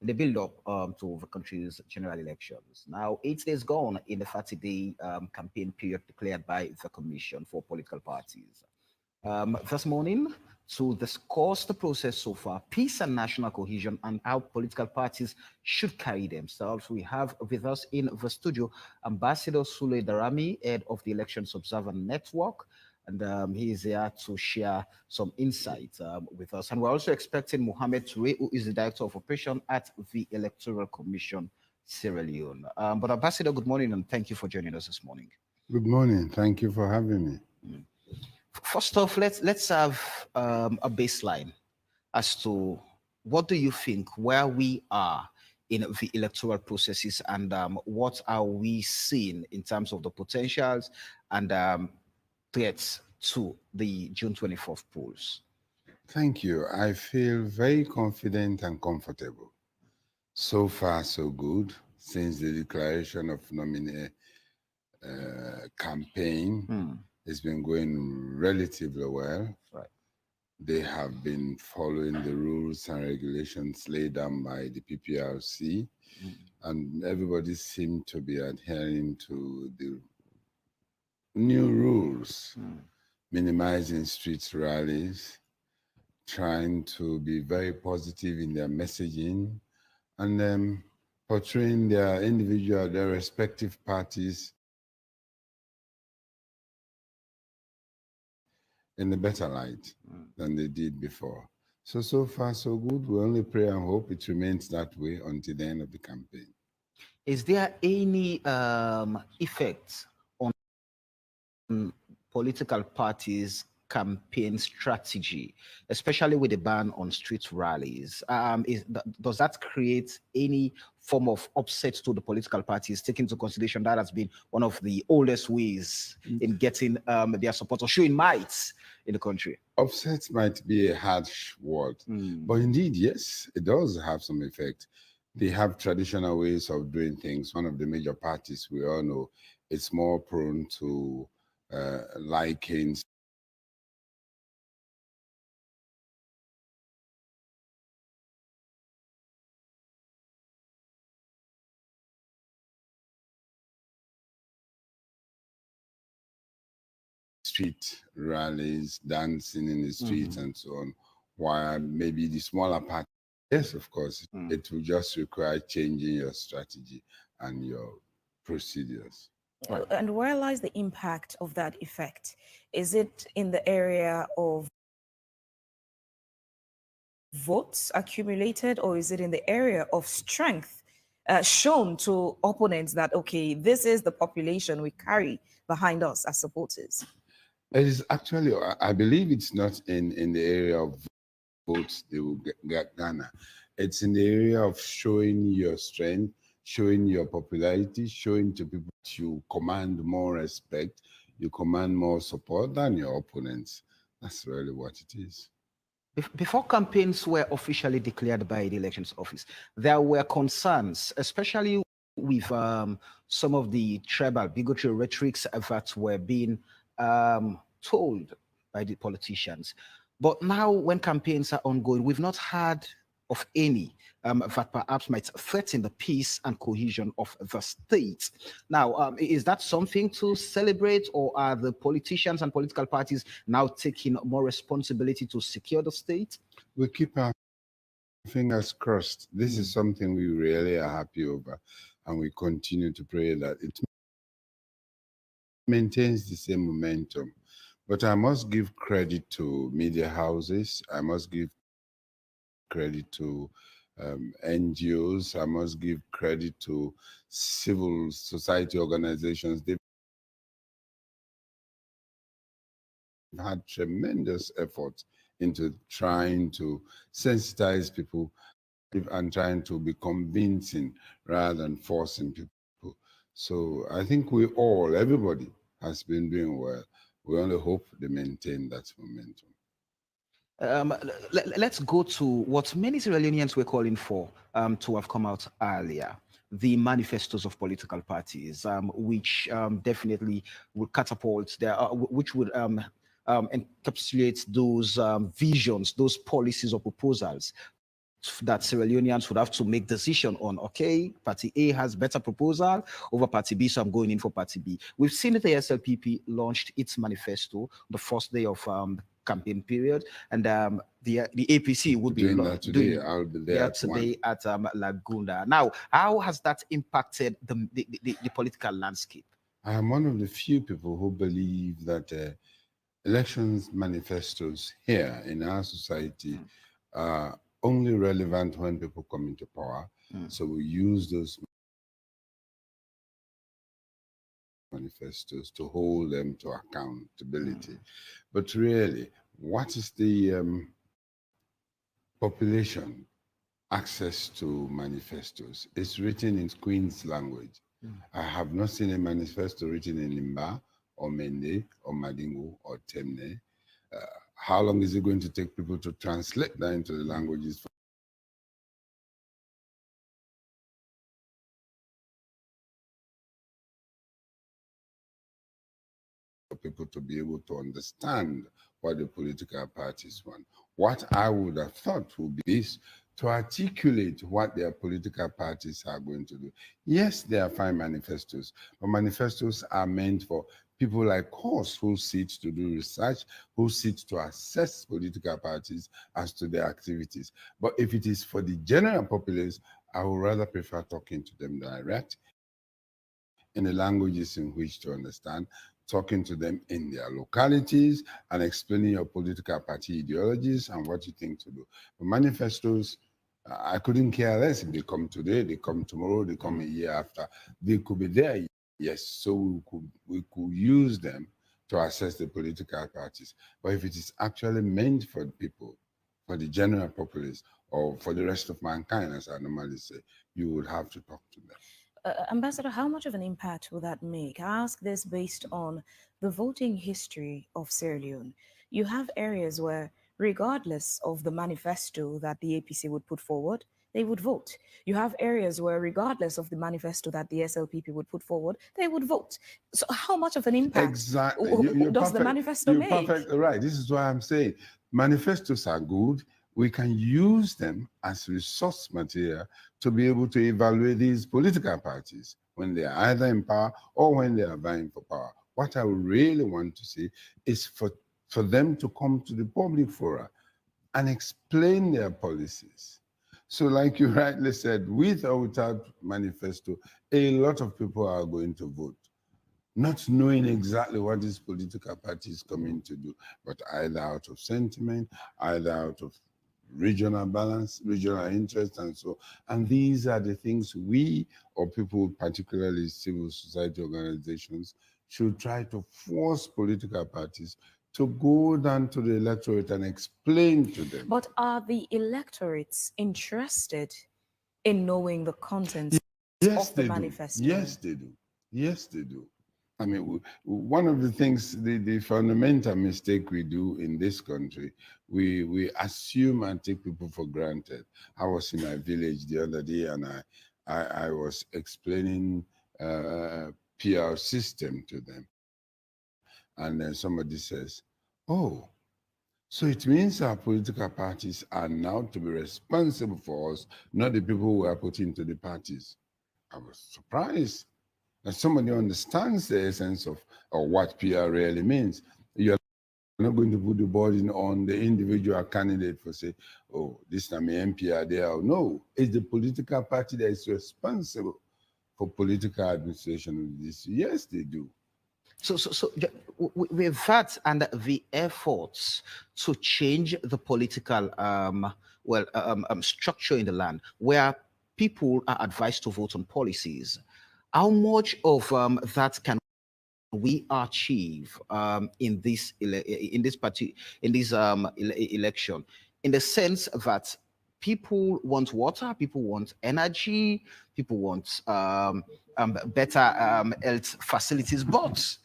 in the build-up to the country's general elections. Now, 8 days gone in the 30-day campaign period declared by the Commission for Political Parties. This morning, to discuss the process so far, peace and national cohesion, and how political parties should carry themselves, we have with us in the studio Ambassador Sule Darami, head of the Elections Observer Network, and he is here to share some insights with us. And we're also expecting Mohamed Toure, who is the Director of Operation at the Electoral Commission, Sierra Leone. But Ambassador, good morning, and thank you for joining us this morning. Good morning. Thank you for having me. First off, let's have a baseline as to what do you think where we are in the electoral processes, and what are we seeing in terms of the potentials and threats to the June 24th polls? Thank you. I feel very confident and comfortable. So far, so good since the declaration of nominee campaign. It's been going relatively well. Right. They have been following the rules and regulations laid down by the PPRC, and everybody seemed to be adhering to the new rules, minimizing street rallies, trying to be very positive in their messaging, and portraying their respective parties in a better light than they did before. So far, so good. We only pray and hope it remains that way until the end of the campaign. Is there any effect on political parties' campaign strategy, especially with the ban on street rallies? Does that create any form of upset to the political parties, taking into consideration that has been one of the oldest ways in getting their support or showing might in the country? Upset might be a harsh word, but indeed, yes, it does have some effect. They have traditional ways of doing things. One of the major parties, we all know, it's more prone to liking street rallies, dancing in the streets, and so on, while maybe the smaller party, yes, of course, it will just require changing your strategy and your procedures. And where lies the impact of that effect? Is it in the area of votes accumulated, or is it in the area of strength shown to opponents that, okay, this is the population we carry behind us as supporters? It is actually, I believe it's not in the area of votes they will garner. It's in the area of showing your strength, showing your popularity, showing to people that you command more respect, you command more support than your opponents. That's really what it is. Before campaigns were officially declared by the elections office, there were concerns, especially with some of the tribal bigotry rhetorics that were being told by the politicians. But now, when campaigns are ongoing, we've not heard of any that perhaps might threaten the peace and cohesion of the state. Now, is that something to celebrate, or are the politicians and political parties now taking more responsibility to secure the state? We keep our fingers crossed. This is something we really are happy over, and we continue to pray that it maintains the same momentum. But I must give credit to media houses. I must give credit to NGOs. I must give credit to civil society organizations. They've had tremendous effort into trying to sensitize people and trying to be convincing rather than forcing people. So I think everybody has been doing well. We only hope they maintain that momentum. Let's go to what many Sierra Leoneans were calling for to have come out earlier: the manifestos of political parties, which definitely would catapult which would encapsulate those visions, those policies or proposals that Sierra Leoneans would have to make decision on, okay, Party A has better proposal over Party B, so I'm going in for Party B. We've seen that the SLPP launched its manifesto the first day of campaign period, and the APC would be doing that today. I'll be there today at Laguna. Now, how has that impacted the political landscape? I am one of the few people who believe that elections manifestos here in our society are only relevant when people come into power. So we use those manifestos to hold them to accountability. But really, what is the population access to manifestos? It's written in Queen's language. I have not seen a manifesto written in Limba or Mende or Madingo or Temne. How long is it going to take people to translate that into the languages for people to be able to understand what the political parties want? What I would have thought would be this, to articulate what their political parties are going to do. Yes, there are fine manifestos, but manifestos are meant for people like us who sit to do research, who sit to assess political parties as to their activities. But if it is for the general populace, I would rather prefer talking to them direct in the languages in which to understand, talking to them in their localities and explaining your political party ideologies and what you think to do. The manifestos, I couldn't care less if they come today, they come tomorrow, they come a year after. They could be there, yes, so we could use them to assess the political parties. But if it is actually meant for people, for the general populace, or for the rest of mankind, as I normally say, you would have to talk to them. Ambassador, how much of an impact will that make? I ask this based on the voting history of Sierra Leone. You have areas where, regardless of the manifesto that the APC would put forward, they would vote. You have areas where, regardless of the manifesto that the SLPP would put forward, they would vote. So, how much of an impact exactly. does the manifesto make? You're perfectly right. This is why I'm saying manifestos are good. We can use them as resource material to be able to evaluate these political parties when they are either in power or when they are vying for power. What I really want to see is for them to come to the public fora and explain their policies. So like you rightly said, with or without manifesto, a lot of people are going to vote, not knowing exactly what this political party is coming to do, but either out of sentiment, either out of regional balance, regional interest, and so. And these are the things we, or people, particularly civil society organizations, should try to force political parties to go down to the electorate and explain to them. But are the electorates interested in knowing the contents of the manifesto? Yes, they do. Yes, they do. I mean, one of the things, the fundamental mistake we do in this country, we assume and take people for granted. I was in my village the other day and I was explaining PR system to them. And then somebody says, oh, so it means our political parties are now to be responsible for us, not the people who are put into the parties. I was surprised that somebody understands the essence of what PR really means. You're not going to put the burden on the individual candidate for say, oh, this time MPR there. No, it's the political party that is responsible for political administration of this. Yes, they do. So with that and the efforts to change the political structure in the land, where people are advised to vote on policies, how much of that can we achieve in this election? In the sense that people want water, people want energy, people want better health facilities, but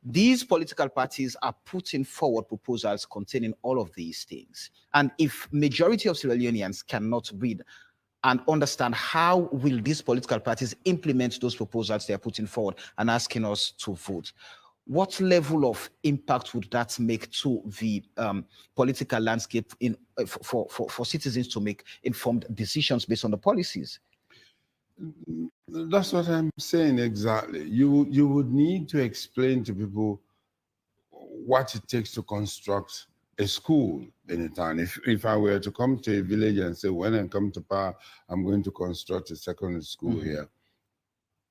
these political parties are putting forward proposals containing all of these things. And if majority of Sierra Leoneans cannot read and understand how will these political parties implement those proposals they are putting forward and asking us to vote, what level of impact would that make to the political landscape for citizens to make informed decisions based on the policies? That's what I'm saying exactly. You would need to explain to people what it takes to construct a school in a town. If I were to come to a village and say, when I come to power, I'm going to construct a secondary school here,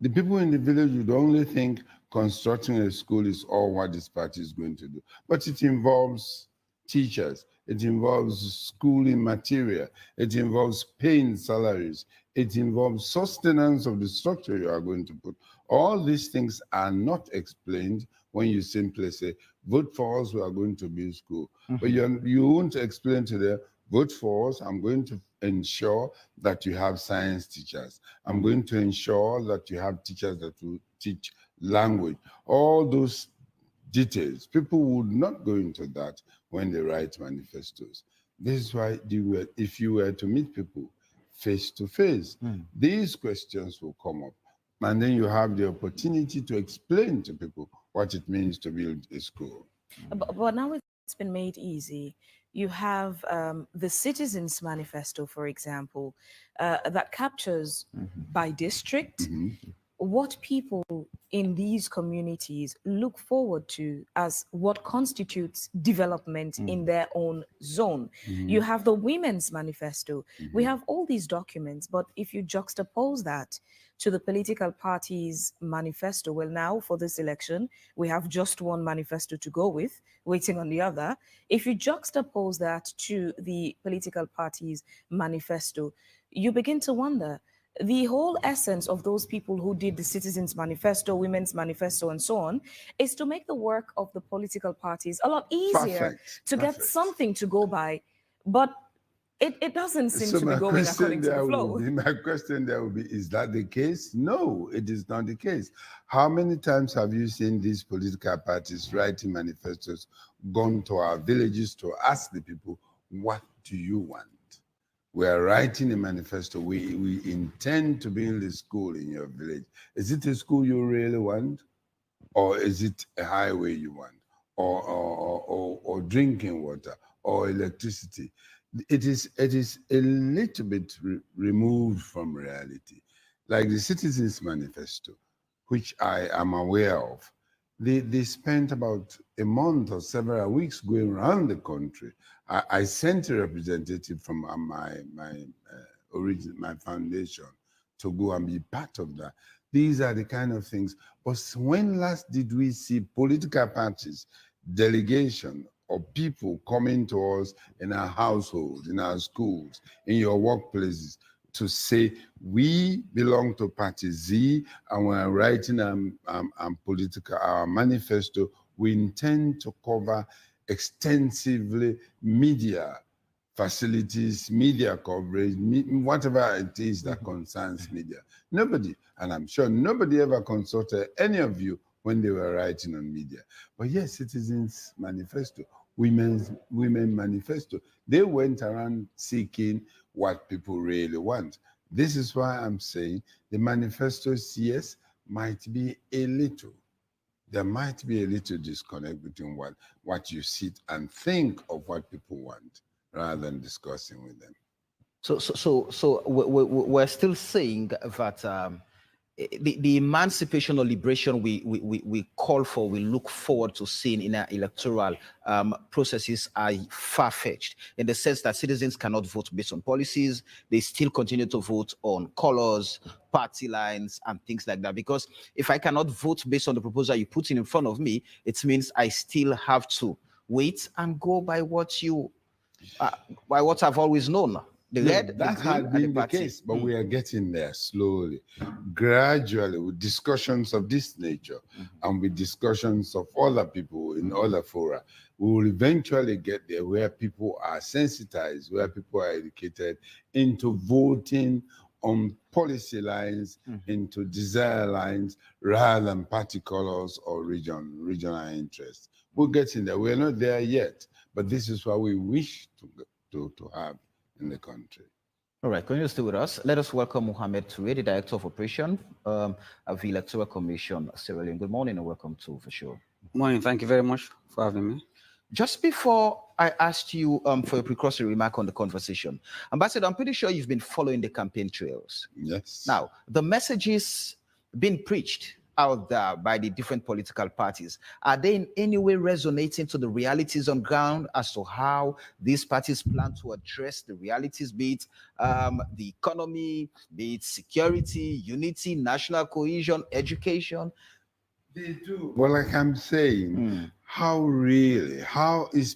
the people in the village would only think constructing a school is all what this party is going to do. But it involves teachers, it involves schooling material, it involves paying salaries, it involves sustenance of the structure you are going to put. All these things are not explained when you simply say, vote for us, we are going to build school. But you won't explain to them, vote for us, I'm going to ensure that you have science teachers. I'm going to ensure that you have teachers that will teach language. All those details, people would not go into that when they write manifestos. This is why if you were to meet people face to face, these questions will come up. And then you have the opportunity to explain to people what it means to build a school. But now it's been made easy. You have the Citizens Manifesto, for example, that captures by district what people in these communities look forward to as what constitutes development in their own zone. You have the Women's Manifesto. We have all these documents, but if you juxtapose that to the political parties' manifesto, well, now for this election, we have just one manifesto to go with, waiting on the other. If you juxtapose that to the political parties' manifesto, you begin to wonder, the whole essence of those people who did the Citizens Manifesto, Women's Manifesto, and so on, is to make the work of the political parties a lot easier to get something to go by. But it doesn't seem to be going according to the flow. My question there will be, is that the case? No, it is not the case. How many times have you seen these political parties writing manifestos, gone to our villages to ask the people, what do you want? We are writing a manifesto. We intend to build a school in your village. Is it a school you really want? Or is it a highway you want? Or drinking water or electricity? It is a little bit removed from reality. Like the Citizens Manifesto, which I am aware of, they spent about a month or several weeks going around the country. I sent a representative from my foundation to go and be part of that. These are the kind of things. But when last did we see political parties, delegation, or people coming to us in our households, in our schools, in your workplaces, to say, we belong to Party Z and we're writing our manifesto. We intend to cover extensively media facilities, media coverage, whatever it is that concerns media. Nobody, and I'm sure nobody ever consulted any of you when they were writing on media. But yes, Citizens Manifesto, Women Manifesto, they went around seeking what people really want. This is why I'm saying the manifestos, yes, might be a little. There might be a little disconnect between what you sit and think of what people want rather than discussing with them. So we're still saying that the emancipation or liberation we call for, we look forward to seeing in our electoral processes are far-fetched, in the sense that citizens cannot vote based on policies. They still continue to vote on colors, party lines, and things like that. Because if I cannot vote based on the proposal you put in front of me, it means I still have to wait and go by what I've always known. That had been the case, but we are getting there slowly, gradually, with discussions of this nature and with discussions of other people in other fora. We will eventually get there where people are sensitized, where people are educated into voting on policy lines, into desire lines, rather than party colors or regional interests. We're getting there. We're not there yet, but this is what we wish to have in the country. All right, continue to stay with us. Let us welcome Mohammed Toure, the Director of Operation of the Electoral Commission, Sierra Leone. Good morning and welcome to the show. Morning. Thank you very much for having me. Just before I asked you for a precursory remark on the conversation, Ambassador, I'm pretty sure you've been following the campaign trails. Yes. Now, the messages being preached out there by the different political parties, are they in any way resonating to the realities on ground as to how these parties plan to address the realities, be it the economy, be it security, unity, national cohesion, education? They do. Well, like I'm saying, how is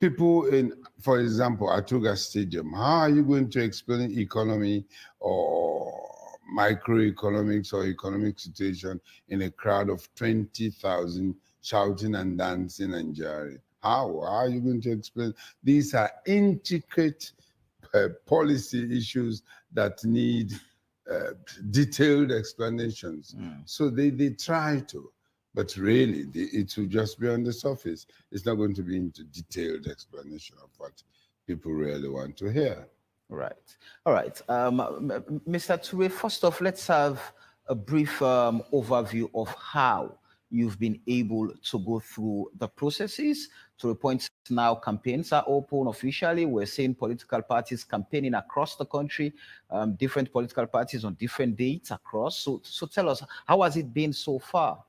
people in, for example, Atuga Stadium, how are you going to explain economy or microeconomics or economic situation in a crowd of 20,000 shouting and dancing and jarring? How are you going to explain? These are intricate policy issues that need uh, detailed explanations. So they try to, but really it will just be on the surface. It's not going to be into detailed explanation of what people really want to hear. Right. All right. Mr. Ture, first off, let's have a brief overview of how you've been able to go through the processes to the point now campaigns are open officially. We're seeing political parties campaigning across the country, different political parties on different dates across. So tell us, how has it been so far?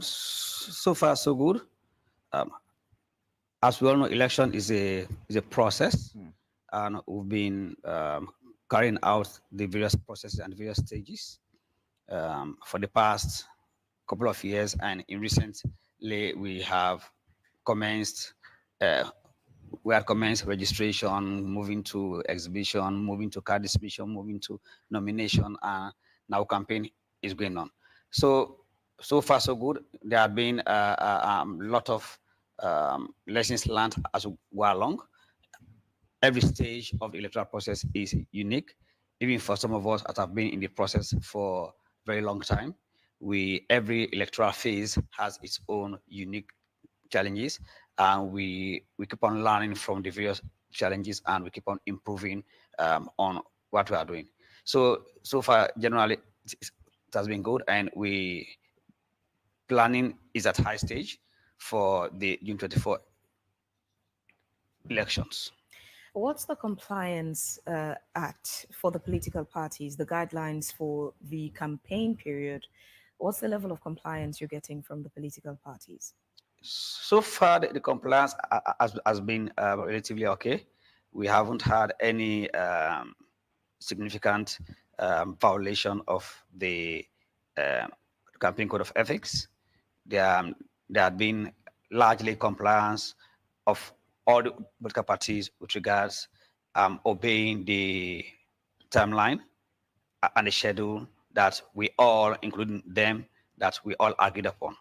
So far, so good. Um, as we all know, election is a process, and we've been carrying out the various processes and various stages for the past couple of years, and in recently we have commenced. Uh, we had commenced registration, moving to exhibition, moving to card distribution, moving to nomination, and now campaign is going on. So far so good. There have been a lot of lessons learned as we go along. Every stage of the electoral process is unique, even for some of us that have been in the process for a very long time. Every electoral phase has its own unique challenges, and we keep on learning from the various challenges, and we keep on improving on what we are doing. So far, generally, it has been good, and we planning is at high stage for the June 24 elections. What's the compliance act for the political parties, the guidelines for the campaign period? What's the level of compliance you're getting from the political parties? So far, the compliance has been relatively okay. We haven't had any significant violation of the um, campaign code of ethics. There, there had been largely compliance of all the political parties with regards obeying the timeline and the schedule that we all, including them, that we all agreed upon.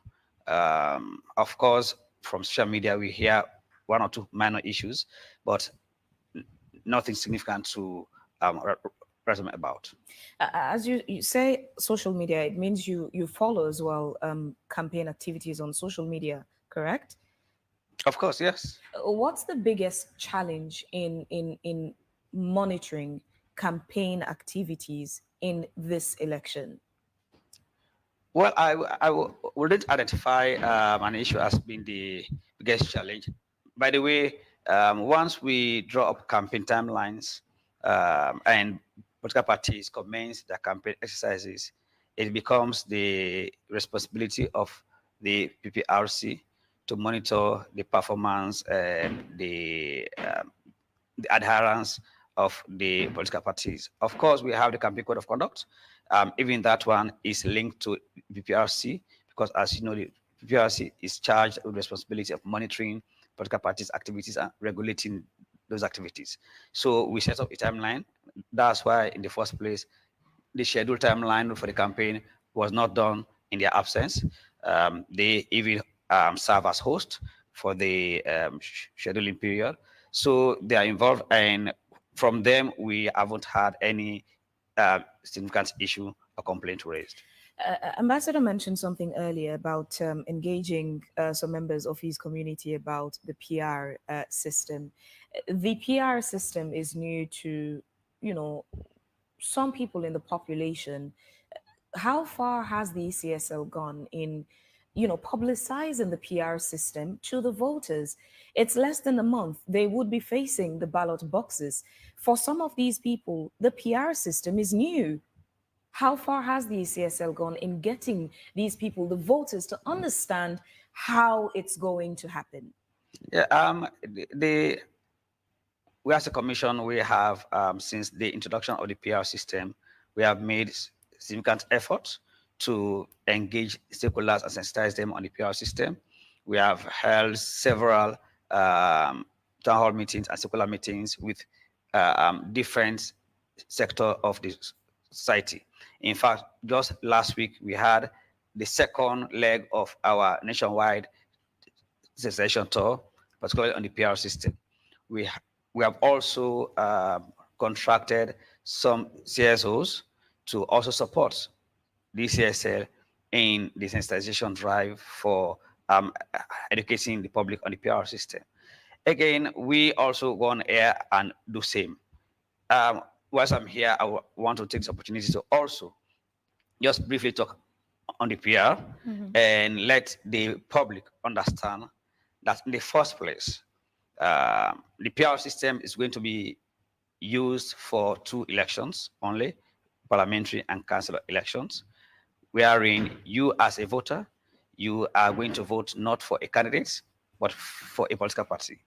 Of course, from social media, we hear one or two minor issues, but nothing significant to resume about. As you say social media, it means you follow as well campaign activities on social media, correct? Of course, yes. What's the biggest challenge in monitoring campaign activities in this election? Well, wouldn't identify an issue as being the biggest challenge. By the way, once we draw up campaign timelines and political parties commence their campaign exercises, it becomes the responsibility of the PPRC to monitor the performance and the adherence of the political parties. Of course, we have the campaign code of conduct. Even that one is linked to PPRC because, as you know, the PPRC is charged with the responsibility of monitoring political parties' activities and regulating those activities. So we set up a timeline. That's why, in the first place, the scheduled timeline for the campaign was not done in their absence. They even serve as host for the scheduling period. So they are involved, and from them, we haven't had any significant issue or complaint raised. Ambassador mentioned something earlier about engaging some members of his community about the PR system. The PR system is new to, some people in the population. How far has the ECSL gone in publicizing the PR system to the voters. It's less than a month. They would be facing the ballot boxes. For some of these people, the PR system is new. How far has the ECSL gone in getting these people, the voters, to understand how it's going to happen? Yeah, we as a commission, we have, since the introduction of the PR system, we have made significant efforts to engage stakeholders and sensitize them on the PR system. We have held several town hall meetings and circular meetings with different sector of the society. In fact, just last week, we had the second leg of our nationwide sensitization tour, particularly on the PR system. We have also contracted some CSOs to also support the CSL in the sensitization drive for educating the public on the PR system. Again, we also go on air and do same. Whilst I'm here, I want to take this opportunity to also just briefly talk on the PR and let the public understand that in the first place, the PR system is going to be used for 2 elections only, parliamentary and council elections, wherein you as a voter, you are going to vote not for a candidate, but for a political party.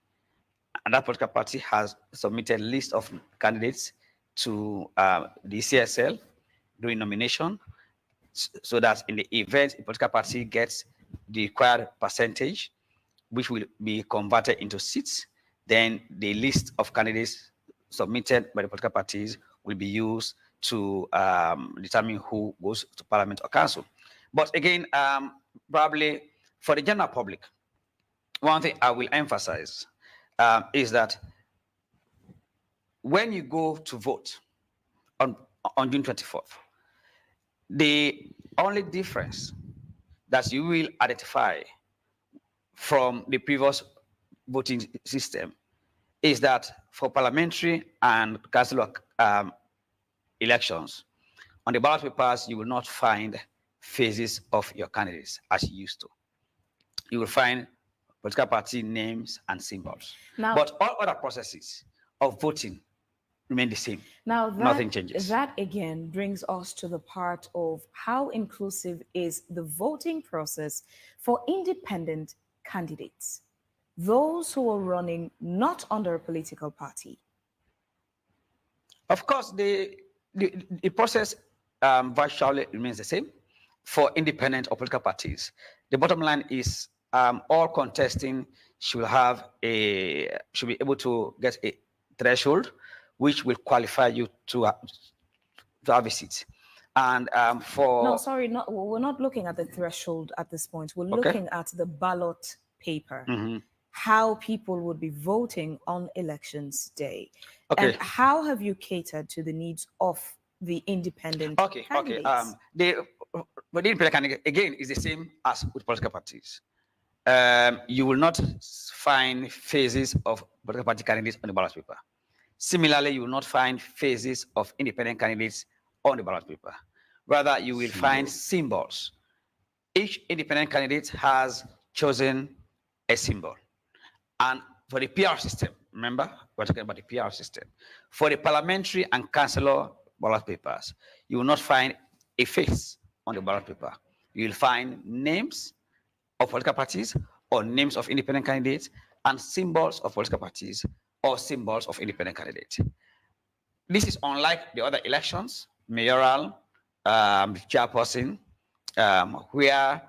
And that political party has submitted a list of candidates to the CSL during nomination, so that in the event a political party gets the required percentage, which will be converted into seats, then the list of candidates submitted by the political parties will be used to determine who goes to parliament or council. But again, probably for the general public, one thing I will emphasize is that when you go to vote on June 24th, the only difference that you will identify from the previous voting system is that for parliamentary and council elections, on the ballot papers, you will not find faces of your candidates as you used to. You will find political party names and symbols. Now, but all other processes of voting remain the same. Now, nothing changes. That again brings us to the part of how inclusive is the voting process for independent candidates, those who are running not under a political party. Of course, the process virtually remains the same for independent or political parties. The bottom line is all contesting should be able to get a threshold which will qualify you to have a seat. And we're not looking at the threshold at this point. We're looking at the ballot paper, how people would be voting on elections day. And how have you catered to the needs of the independent candidates? The independent candidate, again, is the same as with political parties. You will not find faces of political party candidates on the ballot paper. Similarly, you will not find faces of independent candidates on the ballot paper. Rather, you will find symbols. Each independent candidate has chosen a symbol. And for the PR system, remember, we're talking about the PR system. For the parliamentary and councillor ballot papers, you will not find a face on the ballot paper. You will find names of political parties or names of independent candidates and symbols of political parties or symbols of independent candidates. This is unlike the other elections, mayoral, chairperson, where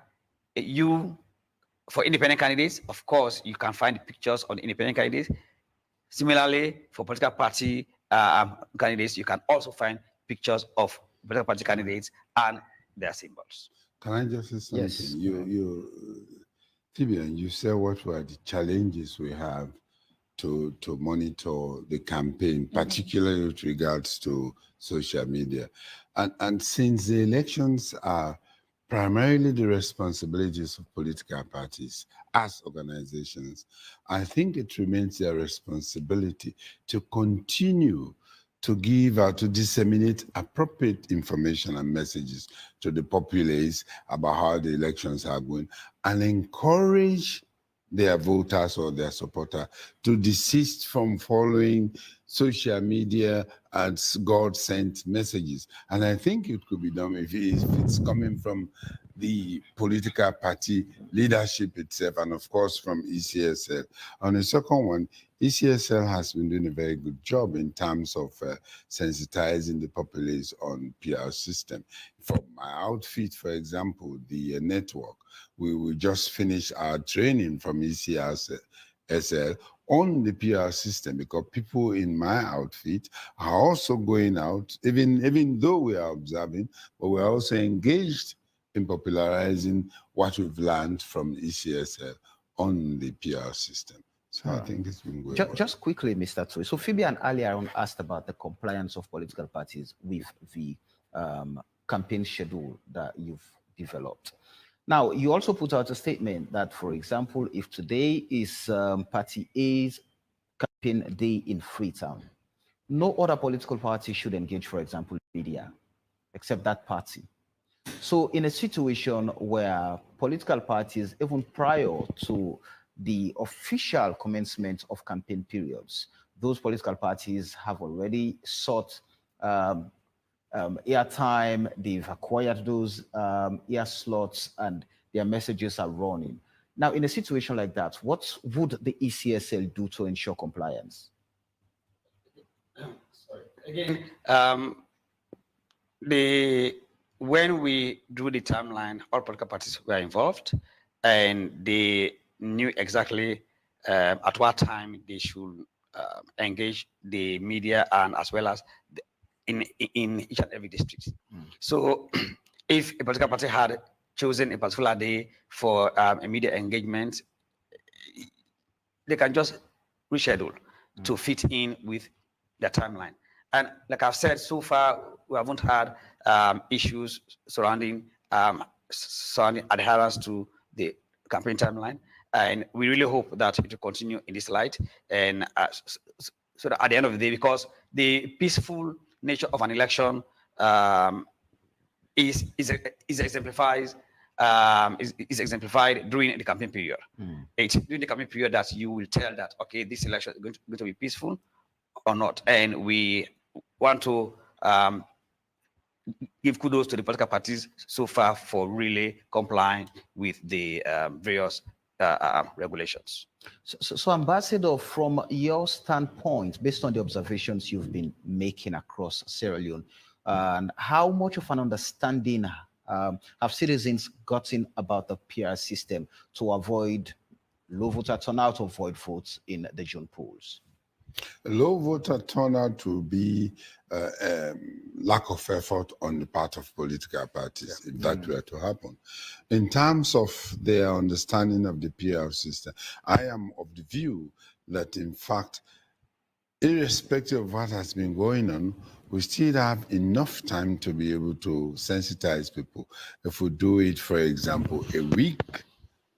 for independent candidates, of course, you can find pictures on independent candidates. Similarly, for political party candidates, you can also find pictures of political party candidates and their symbols. Can I just say something? Yes. Tibian, you said what were the challenges we have to monitor the campaign, particularly with regards to social media. And since the elections are primarily the responsibilities of political parties as organizations, I think it remains their responsibility to continue to give or to disseminate appropriate information and messages to the populace about how the elections are going, and encourage their voters or their supporters to desist from following social media as God-sent messages. And I think it could be done if it's coming from the political party leadership itself, and of course from ECSL. On the second one, ECSL has been doing a very good job in terms of sensitizing the populace on PR system. For my outfit, for example, the network, we will just finish our training from ECSL on the PR system, because people in my outfit are also going out, even though we are observing, but we're also engaged in popularizing what we've learned from ECSL on the PR system. So I think it's been going well. Just quickly, Mr. Tsui. So Fabian earlier on asked about the compliance of political parties with the campaign schedule that you've developed. Now, you also put out a statement that, for example, if today is Party A's campaign day in Freetown, no other political party should engage, for example, media, except that party. So in a situation where political parties, even prior to the official commencement of campaign periods, those political parties have already sought airtime, they've acquired those air slots, and their messages are running. Now, in a situation like that, what would the ECSL do to ensure compliance? Sorry. Again, when we drew the timeline, all political parties were involved, and they knew exactly at what time they should engage the media, and as well as in each and every district. So if a political party had chosen a particular day for a media engagement, they can just reschedule to fit in with the timeline. And like I've said, so far, we haven't had issues surrounding adherence to the campaign timeline. And we really hope that it will continue in this light. And so that at the end of the day, because the peaceful nature of an election is exemplified during the campaign period. It's during the campaign period that you will tell that, okay, this election is going to be peaceful or not. And we want to give kudos to the political parties so far for really complying with the various regulations. So, Ambassador, from your standpoint, based on the observations you've been making across Sierra Leone, and how much of an understanding have citizens gotten about the PR system to avoid low voter turnout or void votes in the June polls? Low voter turnout will be lack of effort on the part of political parties, if that were to happen. In terms of their understanding of the PR system, I am of the view that, in fact, irrespective of what has been going on, we still have enough time to be able to sensitize people. If we do it, for example, a week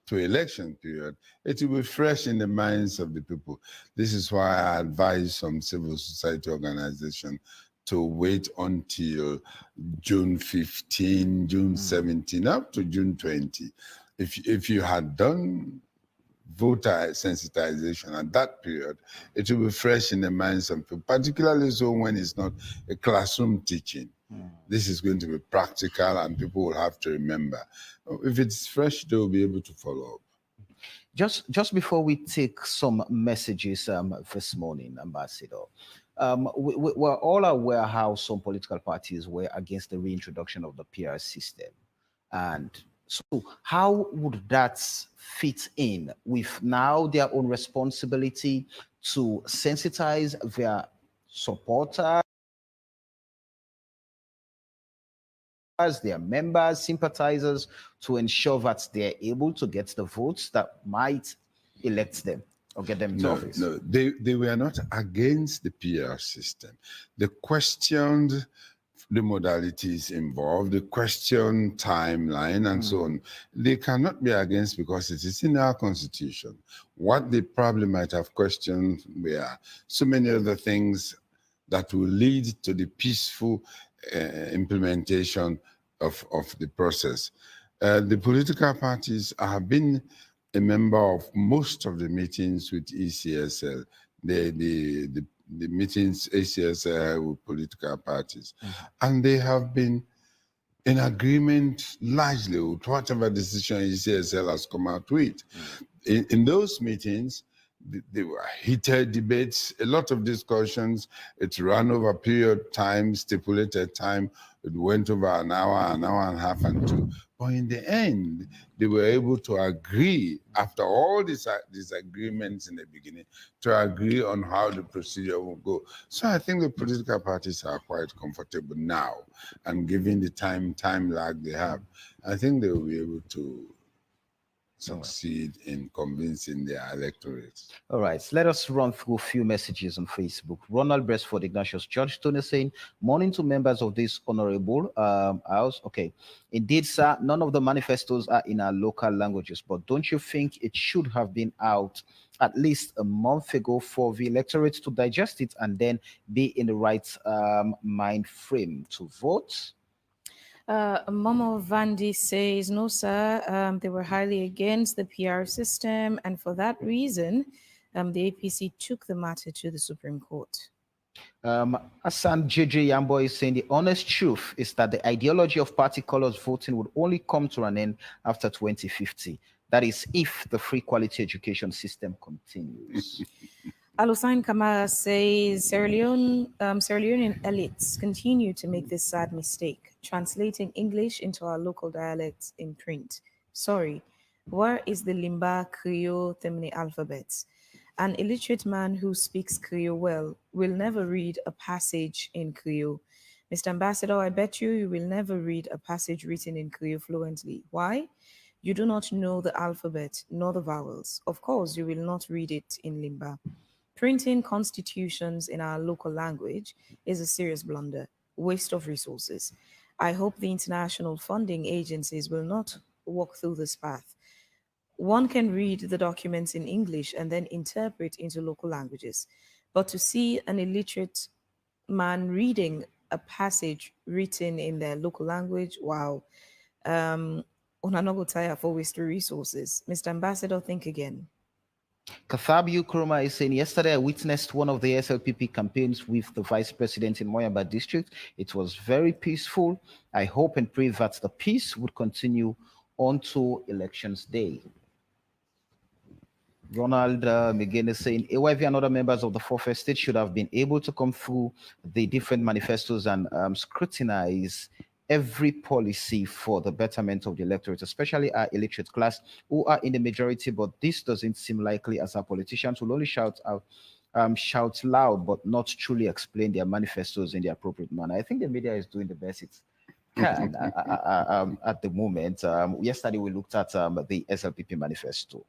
to election period, it will be fresh in the minds of the people. This is why I advise some civil society organization to wait until June 15, June 17, up to June 20. If you had done voter sensitization at that period, it will be fresh in the minds of people, particularly so when it's not a classroom teaching. This is going to be practical, and people will have to remember. If it's fresh, they will be able to follow up. Just before we take some messages this morning, Ambassador, we're all aware how some political parties were against the reintroduction of the PR system. And so how would that fit in with now their own responsibility to sensitize their supporters, their members, sympathizers, to ensure that they're able to get the votes that might elect them or get them into office? No, they were not against the PR system. They questioned the modalities involved, the question timeline, and so on. They cannot be against because it is in our constitution. What they probably might have questioned were so many other things that will lead to the peaceful implementation of the process. The political parties have been a member of most of the meetings with ECSL, the meetings ACSL with political parties, and they have been in agreement largely with whatever decision ECSL has come out with. In those meetings, there were heated debates, a lot of discussions. It ran over a period time, stipulated time. It went over an hour and a half and two. But in the end, they were able to agree, after all these agreements in the beginning, to agree on how the procedure will go. So I think the political parties are quite comfortable now. And given the time lag they have, I think they will be able to succeed in convincing their electorate. All right, so let us run through a few messages on Facebook. Ronald Bresford Ignatius George Tony saying, morning to members of this honorable house. Okay, indeed, sir, none of the manifestos are in our local languages, but don't you think it should have been out at least a month ago for the electorate to digest it and then be in the right mind frame to vote? Momo Vandi says, no, sir, they were highly against the PR system, and for that reason, the APC took the matter to the Supreme Court. Hassan JJ Yambo is saying the honest truth is that the ideology of party colors voting would only come to an end after 2050. That is, if the free quality education system continues. Alusain Kamara says Sierra Leonean elites continue to make this sad mistake, translating English into our local dialects in print. Sorry, where is the Limba Creole Temne alphabet? An illiterate man who speaks Creole well will never read a passage in Creole. Mr. Ambassador, I bet you will never read a passage written in Creole fluently. Why? You do not know the alphabet nor the vowels. Of course, you will not read it in Limba. Printing constitutions in our local language is a serious blunder, waste of resources. I hope the international funding agencies will not walk through this path. One can read the documents in English and then interpret into local languages. But to see an illiterate man reading a passage written in their local language, wow. Onanogotaya for waste of resources. Mr. Ambassador, think again. Kathabu Kuruma is saying, yesterday I witnessed one of the SLPP campaigns with the vice president in Moyamba district. It was very peaceful. I hope and pray that the peace would continue on to elections day. Ronald Miguel is saying, AYV and other members of the fourth estate should have been able to come through the different manifestos and scrutinize every policy for the betterment of the electorate, especially our illiterate class who are in the majority, but this doesn't seem likely, as our politicians will only shout out, shout loud, but not truly explain their manifestos in the appropriate manner. I think the media is doing the best it can at the moment. Yesterday we looked at the SLPP manifesto.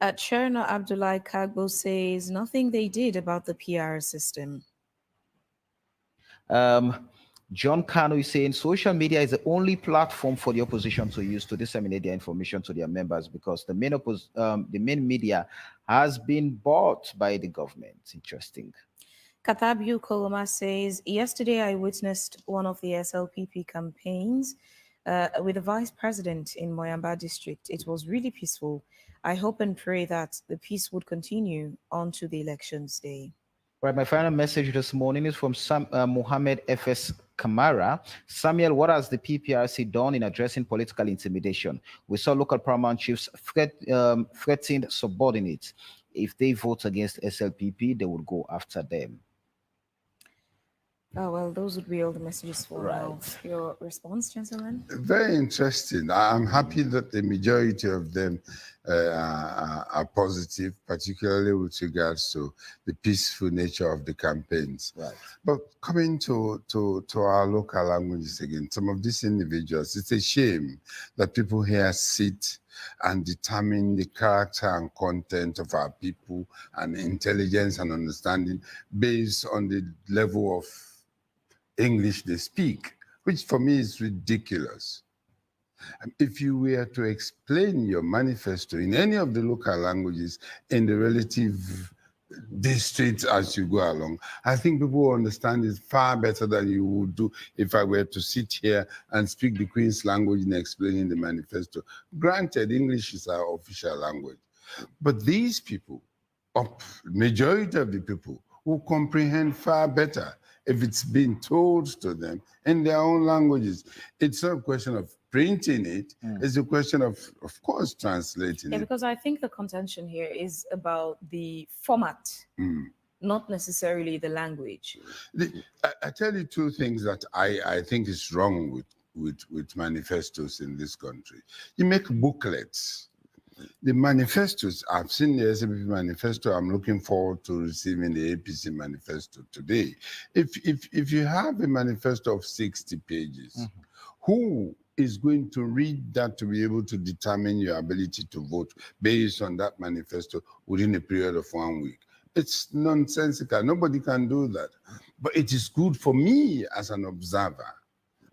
Cherno Abdullahi Kagbo says nothing they did about the PR system. John Kano is saying social media is the only platform for the opposition to use to disseminate their information to their members because the main media has been bought by the government. Interesting. Katabu Koloma says, yesterday I witnessed one of the SLPP campaigns with the vice president in Moyamba district. It was really peaceful. I hope and pray that the peace would continue on to the elections day. Right, my final message this morning is from Mohammed F.S. Kamara. Samuel, what has the PPRC done in addressing political intimidation? We saw local paramount chiefs threatened subordinates. If they vote against SLPP, they would go after them. Oh, well, those would be all the messages for now. Your response, gentlemen? Very interesting. I'm happy that the majority of them are positive, particularly with regards to the peaceful nature of the campaigns. Right. But coming to our local languages again, some of these individuals, it's a shame that people here sit and determine the character and content of our people and intelligence and understanding based on the level of English they speak, which for me is ridiculous. If you were to explain your manifesto in any of the local languages in the relative districts as you go along. I think people will understand it far better than you would do if I were to sit here and speak the Queen's language in explaining the manifesto. Granted, English is our official language, but these people, majority of the people, will comprehend far better if it's been told to them in their own languages. It's not a question of printing it, it's a question of course, translating Yeah, it. because I think the contention here is about the format, not necessarily the language. I tell you two things that I think is wrong with manifestos in this country. You make booklets. The manifestos, I've seen the SAPP manifesto. I'm looking forward to receiving the APC manifesto today. If you have a manifesto of 60 pages, who is going to read that to be able to determine your ability to vote based on that manifesto within a period of 1 week? It's nonsensical. Nobody can do that. But it is good for me as an observer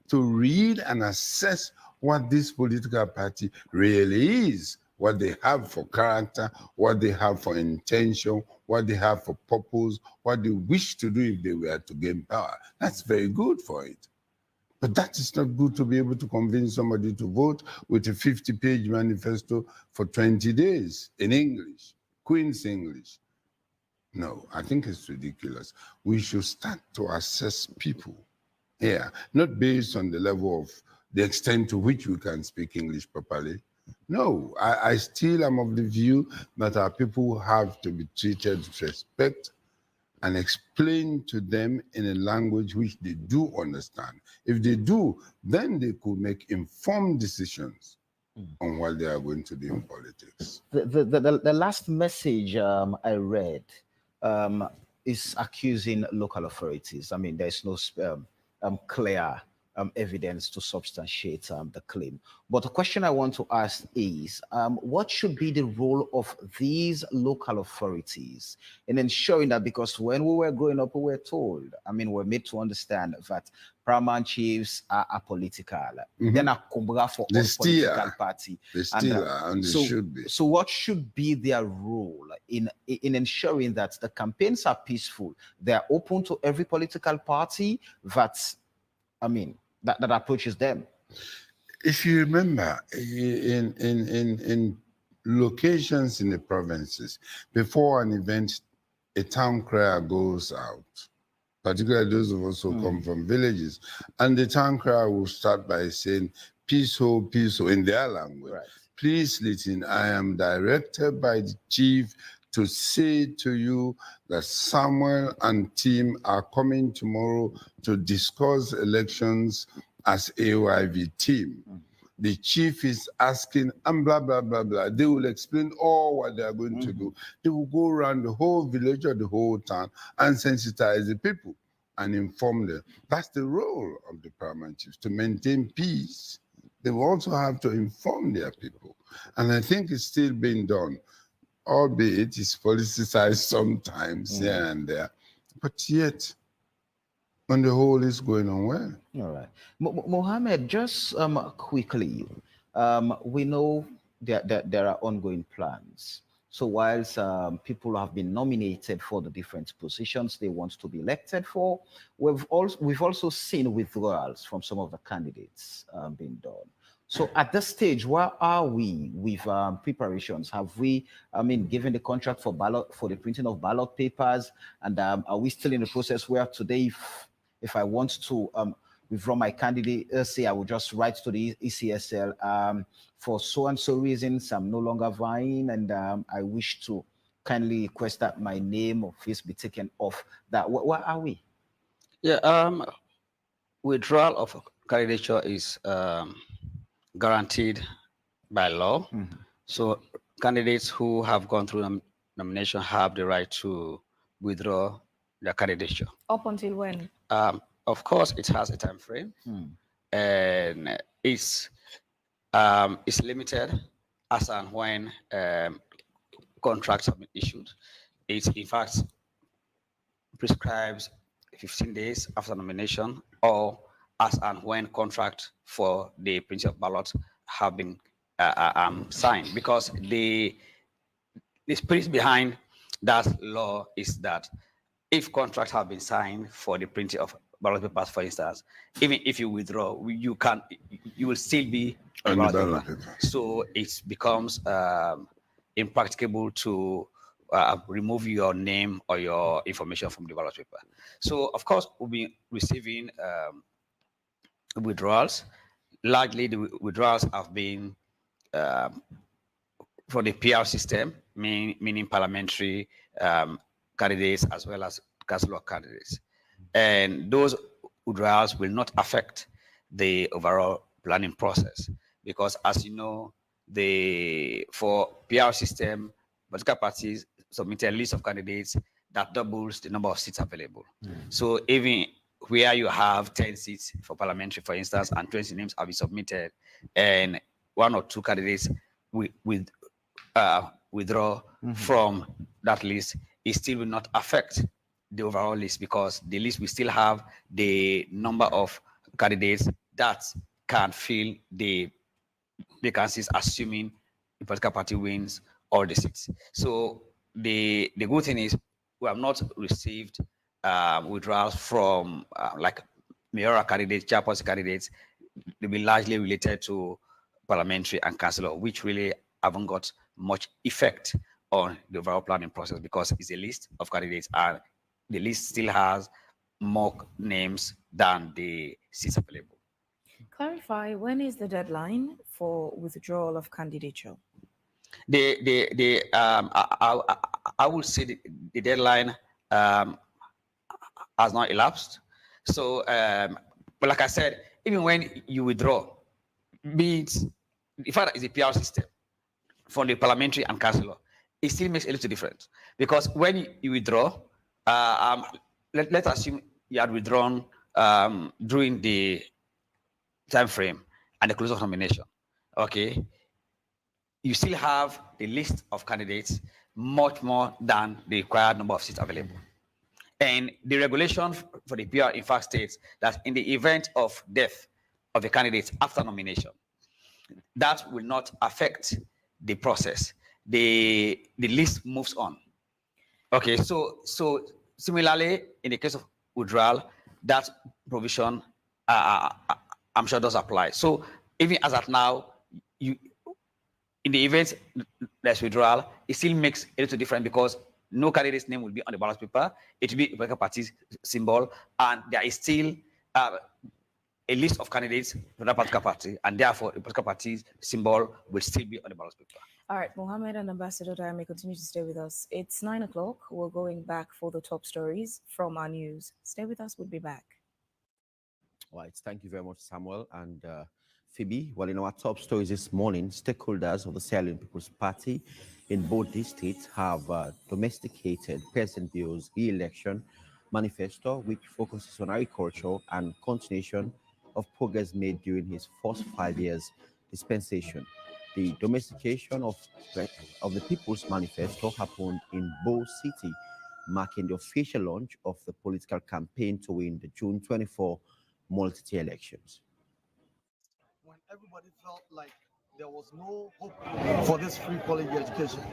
to read and assess what this political party really is, what they have for character, what they have for intention, what they have for purpose, what they wish to do if they were to gain power. That's very good for it. But that is not good to be able to convince somebody to vote with a 50-page manifesto for 20 days in English, Queen's English. No, I think it's ridiculous. We should start to assess people here, not based on the level of the extent to which we can speak English properly. No, I still am of the view that our people have to be treated with respect and explain to them in a language which they do understand. If they do, then they could make informed decisions on what they are going to do in politics. The last message I read is accusing local authorities. I mean, there's no clear evidence to substantiate the claim. But the question I want to ask is, what should be the role of these local authorities in ensuring that, because when we were growing up, we were told, I mean, we're made to understand that paramount chiefs are apolitical. They're not kumbra for all political party. They still are, and they should be. So what should be their role in ensuring that the campaigns are peaceful, they're open to every political party that approaches them? If you remember, in locations in the provinces, before an event, a town crier goes out, particularly those of us who come from villages, and the town crier will start by saying, peace, in their language. Right. Please listen, I am directed by the chief to say to you that Samuel and team are coming tomorrow to discuss elections as AYV team. The chief is asking, and blah, blah, blah, blah. They will explain all what they are going to do. They will go around the whole village or the whole town and sensitize the people and inform them. That's the role of the paramount chiefs, to maintain peace. They will also have to inform their people. And I think it's still being done, albeit it's politicized sometimes here and there, but yet, on the whole, it's going on well. All right. Mohammed, just quickly, we know that there are ongoing plans. So whilst people have been nominated for the different positions they want to be elected for, we've also seen withdrawals from some of the candidates being done. So at this stage, where are we with preparations? Have we, given the contract for the printing of ballot papers? And are we still in the process where today, if I want to withdraw my candidate, say I will just write to the ECSL for so-and-so reasons, I'm no longer vying, and I wish to kindly request that my name or face be taken off that. Where are we? Yeah, withdrawal of candidature is guaranteed by law. So candidates who have gone through nomination have the right to withdraw their candidature. Up until when? Of course, it has a time frame, and it's limited as and when contracts have been issued. It in fact prescribes 15 days after nomination, or as and when contract for the printing of ballots have been signed, because the spirit behind that law is that if contracts have been signed for the printing of ballot papers, for instance, even if you withdraw, you will still be on the On the ballot ballot paper. paper. So it becomes impracticable to remove your name or your information from the ballot paper. So, of course, we'll be receiving withdrawals. Largely, the withdrawals have been for the PR system, meaning parliamentary candidates as well as councillor candidates. And those withdrawals will not affect the overall planning process because, as you know, for PR system, political parties submit a list of candidates that doubles the number of seats available. So even where you have 10 seats for parliamentary, for instance, and 20 names have been submitted, and one or two candidates withdraw from that list, it still will not affect the overall list because the list will still have the number of candidates that can fill the vacancies, assuming the political party wins all the seats. So the good thing is we have not received withdrawals from like mayoral candidates, chairperson candidates. They'll be largely related to parliamentary and councillor, which really haven't got much effect on the overall planning process because it's a list of candidates and the list still has more names than the seats available. Clarify, when is the deadline for withdrawal of candidature? I would say the deadline has not elapsed. So, but like I said, even when you withdraw, be it the fact that it's a PR system from the parliamentary and councillor, it still makes a little difference because when you withdraw, let's assume you had withdrawn during the time frame and the close of nomination. Okay, you still have the list of candidates much more than the required number of seats available. And the regulation for the PR, in fact, states that in the event of death of a candidate after nomination, that will not affect the process. The list moves on. Okay, so similarly, in the case of withdrawal, that provision, I'm sure, does apply. So even as at now, in the event there's withdrawal, it still makes a little different because no candidate's name will be on the ballot paper. It will be a political party's symbol, and there is still a list of candidates for that political party, and therefore the political party's symbol will still be on the ballot paper. All right, Mohammed and Ambassador Daya may continue to stay with us. It's 9 o'clock. We're going back for the top stories from our news. Stay with us. We'll be back. All right, thank you very much, Samuel and Phoebe. Well, in our top stories this morning, stakeholders of the Salone People's Party in both these states have domesticated President Bio's re-election manifesto, which focuses on agriculture and continuation of progress made during his first 5 years dispensation. The domestication of the People's Manifesto happened in Bo City, marking the official launch of the political campaign to win the June 24 multi-tier elections. When everybody felt like there was no hope for this free quality education,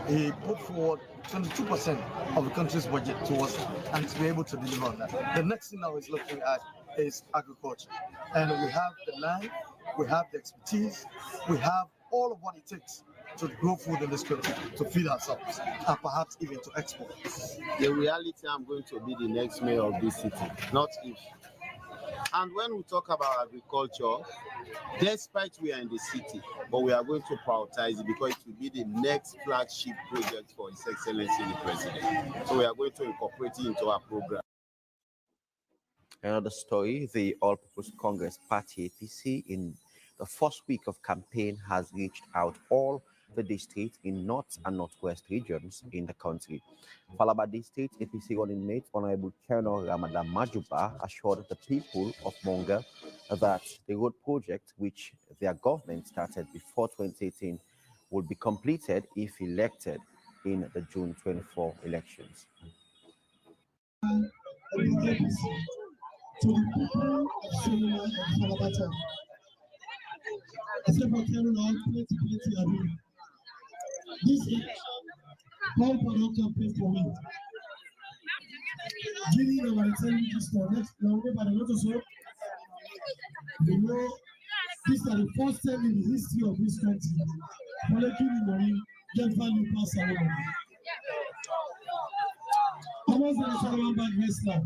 he put forward 22% of the country's budget towards it, and to be able to deliver on that. The next thing now is looking at is agriculture. And we have the land, we have the expertise, we have all of what it takes to grow food in this country, to feed ourselves, and perhaps even to export. The reality, I'm going to be the next mayor of this city, not if. And when we talk about agriculture, despite we are in the city, but we are going to prioritize it because it will be the next flagship project for His Excellency the President. So we are going to incorporate it into our program. Another story, the All People's Congress Party APC in the first week of campaign has reached out all the districts in north and northwest regions in the country. Falaba District APC running mate Honorable Colonel Ramadan Majuba assured the people of Monga that the road project, which their government started before 2018, will be completed if elected in the June 24 elections. This election Paul Pano campaign for me. Giving our television store next now, but a lot of so. You know, this is the first time in the history of this country. Collecting money, get value pass Salone. How much the Salone bag wrestler?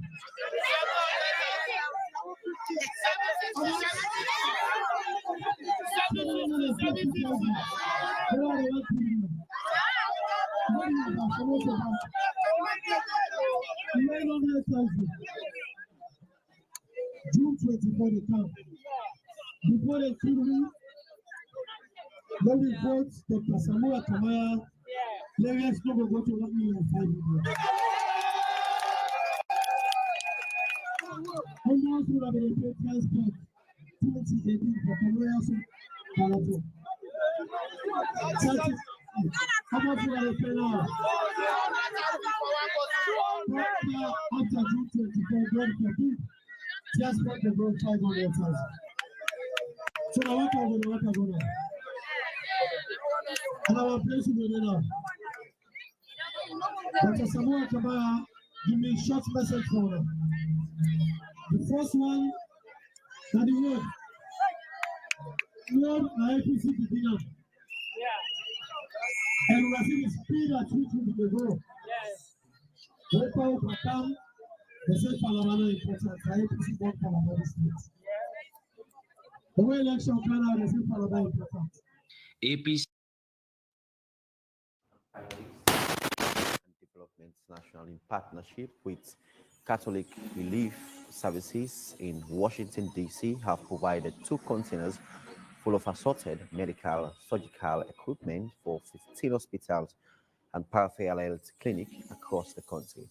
June 24 the count. Before they kill me, let me vote Dr. Samuel Kamara. Let us go to 1 million 5 million. How much would have been paid transport 2018 for Kamara Marathon? How much would have been paid now? After June 24, God forbid, transport the road 500,000. So now what are we going to do? And our president now. Dr. Samuel Kamara, give me a short message for them. The first one, that the word. Lord, my APC beginner. And we are seeing the speed at which we go. Local Patam, the same Palamano important. My APC won Palamano State. The way election plan out, the same Palamano important. APC. Development National in partnership with Catholic Relief Services in Washington, D.C. have provided 2 containers full of assorted medical surgical equipment for 15 hospitals and peripheral health clinics across the country.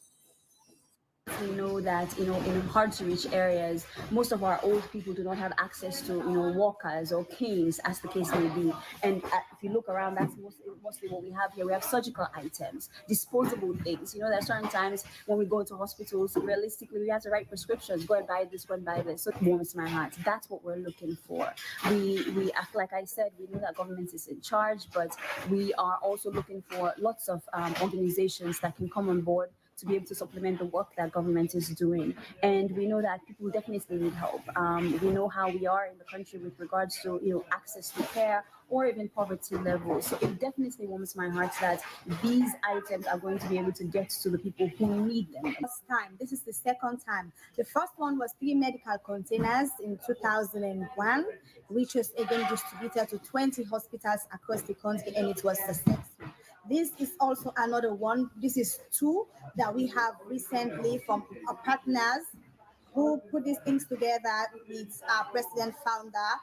We know that, in hard to reach areas, most of our old people do not have access to, walkers or canes, as the case may be. And if you look around, that's mostly what we have here. We have surgical items, disposable things. There are certain times when we go to hospitals, realistically, we have to write prescriptions. Go and buy this, go and buy this. So it warms my heart. That's what we're looking for. We act like I said, we know that government is in charge, but we are also looking for lots of organizations that can come on board to be able to supplement the work that government is doing. And we know that people definitely need help. We know how we are in the country with regards to, access to care or even poverty levels. So it definitely warms my heart that these items are going to be able to get to the people who need them. This is the second time. The first one was 3 medical containers in 2001, which was again distributed to 20 hospitals across the country, and it was successful. This is also another one. This is 2 that we have recently from our partners who put these things together with our president founder,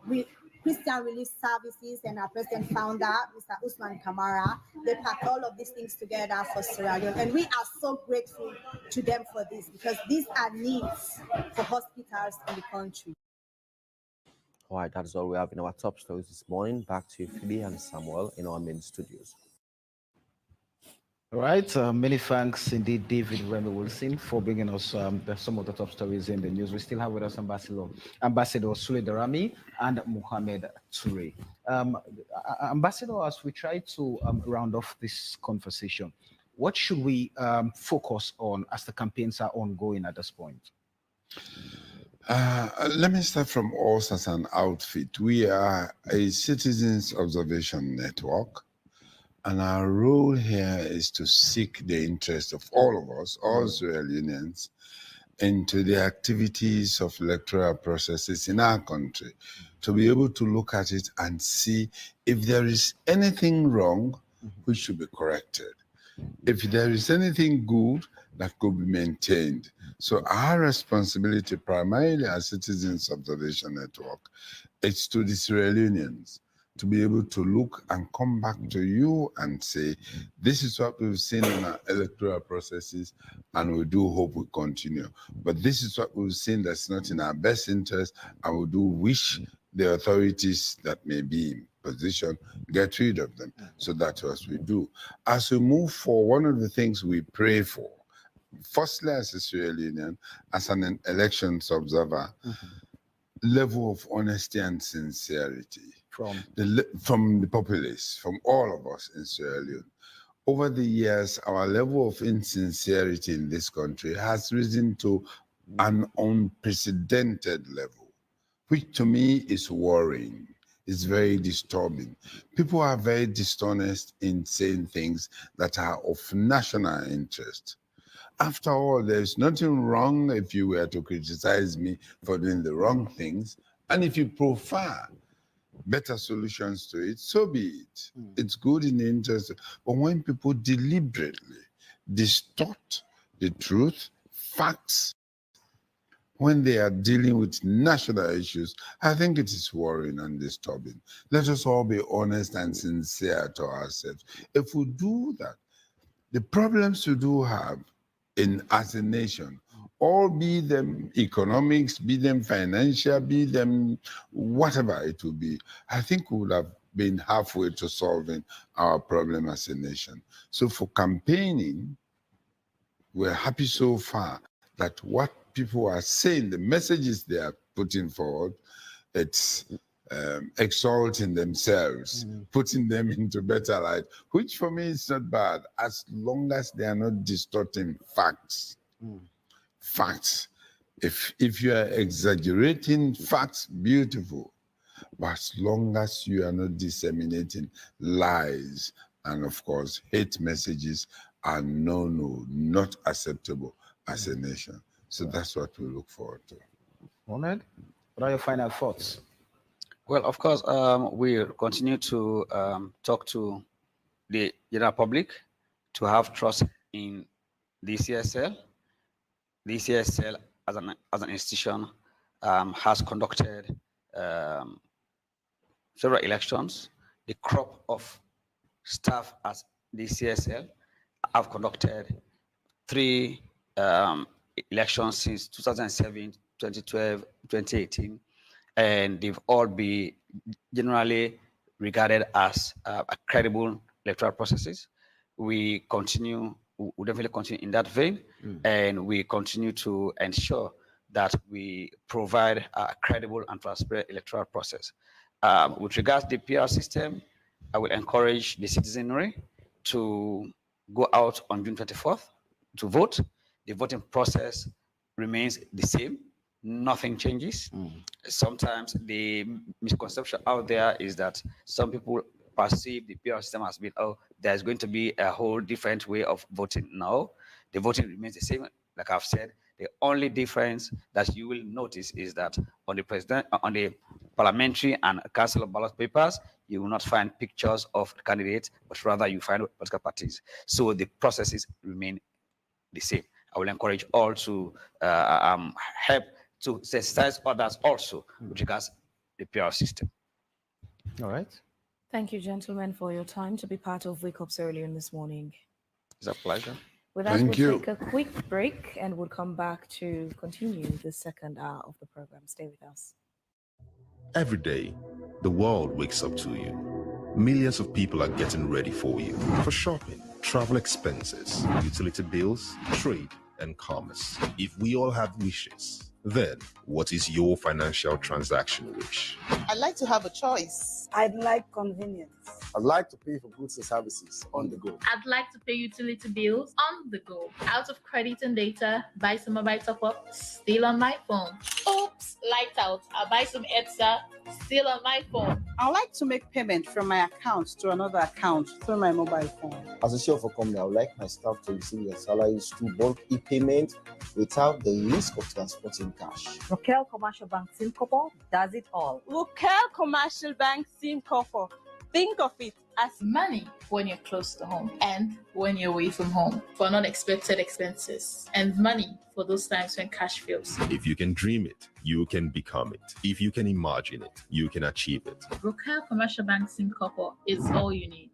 with Christian Relief Services and our president founder, Mr. Usman Kamara. They packed all of these things together for Sierra Leone. And we are so grateful to them for this, because these are needs for hospitals in the country. All right, that's all we have in our top stories this morning. Back to you, Phoebe and Samuel, in our main studios. All right, many thanks indeed, David Remy Wilson, for bringing us some of the top stories in the news. We still have with us Ambassador Sule Darami and Mohamed Toure. Ambassador, as we try to round off this conversation, what should we focus on as the campaigns are ongoing at this point? Let me start from us as an outfit. We are a citizens observation network. And our role here is to seek the interest of all of us, all Sierra Leoneans, into the activities of electoral processes in our country, to be able to look at it and see if there is anything wrong which should be corrected, if there is anything good that could be maintained. So our responsibility primarily as Citizens Observation Network is to the Sierra Leoneans, to be able to look and come back to you and say, this is what we've seen in our electoral processes, and we do hope we continue. But this is what we've seen that's not in our best interest, and we do wish the authorities that may be in position get rid of them. So that's what we do. As we move forward, one of the things we pray for, firstly as a Sierra Leonean, as an elections observer, level of honesty and sincerity from the populace, from all of us in Sierra Leone. over the years, our level of insincerity in this country has risen to an unprecedented level, which to me is worrying. It's very disturbing. People are very dishonest in saying things that are of national interest. After all, there's nothing wrong if you were to criticize me for doing the wrong things. And if you prefer better solutions to it, so be it. It's good in the interest. But when people deliberately distort the truth, facts, when they are dealing with national issues, I think it is worrying and disturbing. Let us all be honest and sincere to ourselves. If we do that, the problems we do have as a nation, all be them economics, be them financial, be them whatever it will be, I think we would have been halfway to solving our problem as a nation. So for campaigning, we're happy so far that what people are saying, the messages they are putting forward, it's exalting themselves, putting them into better light, which for me is not bad, as long as they are not distorting facts. Facts. If you are exaggerating facts, beautiful. But as long as you are not disseminating lies and, of course, hate messages are not acceptable as a nation. So that's what we look forward to. Mohamed, what are your final thoughts? Well, of course, we'll continue to talk to the general public to have trust in the CSL. The CSL, as an institution, has conducted several elections. The crop of staff at the CSL have conducted 3 elections since 2007, 2012, 2018, and they've all been generally regarded as credible electoral processes. We definitely continue in that vein, and we continue to ensure that we provide a credible and transparent electoral process. With regards to the PR system, I will encourage the citizenry to go out on June 24th to vote. The voting process remains the same. Nothing changes. Sometimes the misconception out there is that some people perceive the PR system as being, oh, there's going to be a whole different way of voting. No, the voting remains the same. Like I've said, the only difference that you will notice is that on the parliamentary and council of ballot papers, you will not find pictures of candidates, but rather you find political parties. So the processes remain the same. I will encourage all to help to sensitize others also with regards to the PR system. All right. Thank you, gentlemen, for your time to be part of Wake Up Salone this morning. It's a pleasure. With that, we'll take a quick break and we'll come back to continue the second hour of the program. Stay with us. Every day, the world wakes up to you. Millions of people are getting ready for you for shopping, travel expenses, utility bills, trade, and commerce. If we all have wishes, then what is your financial transaction wish? I'd like to have a choice. I'd like convenience. I'd like to pay for goods and services on the go. I'd like to pay utility bills on the go. Out of credit and data, buy some mobile top-up, still on my phone. Oops, lights out. I'll buy some ETSA, still on my phone. I'd like to make payment from my account to another account through my mobile phone. As a chef for company, I would like my staff to receive their salaries through bulk e-payment without the risk of transporting cash. Rokel Commercial Bank Simcopo does it all. Rokel Commercial Bank Simcopo. Think of it as money when you're close to home and when you're away from home for unexpected expenses, and money for those times when cash fails. If you can dream it, you can become it. If you can imagine it, you can achieve it. Rokel Commercial Bank Simcopo is all you need.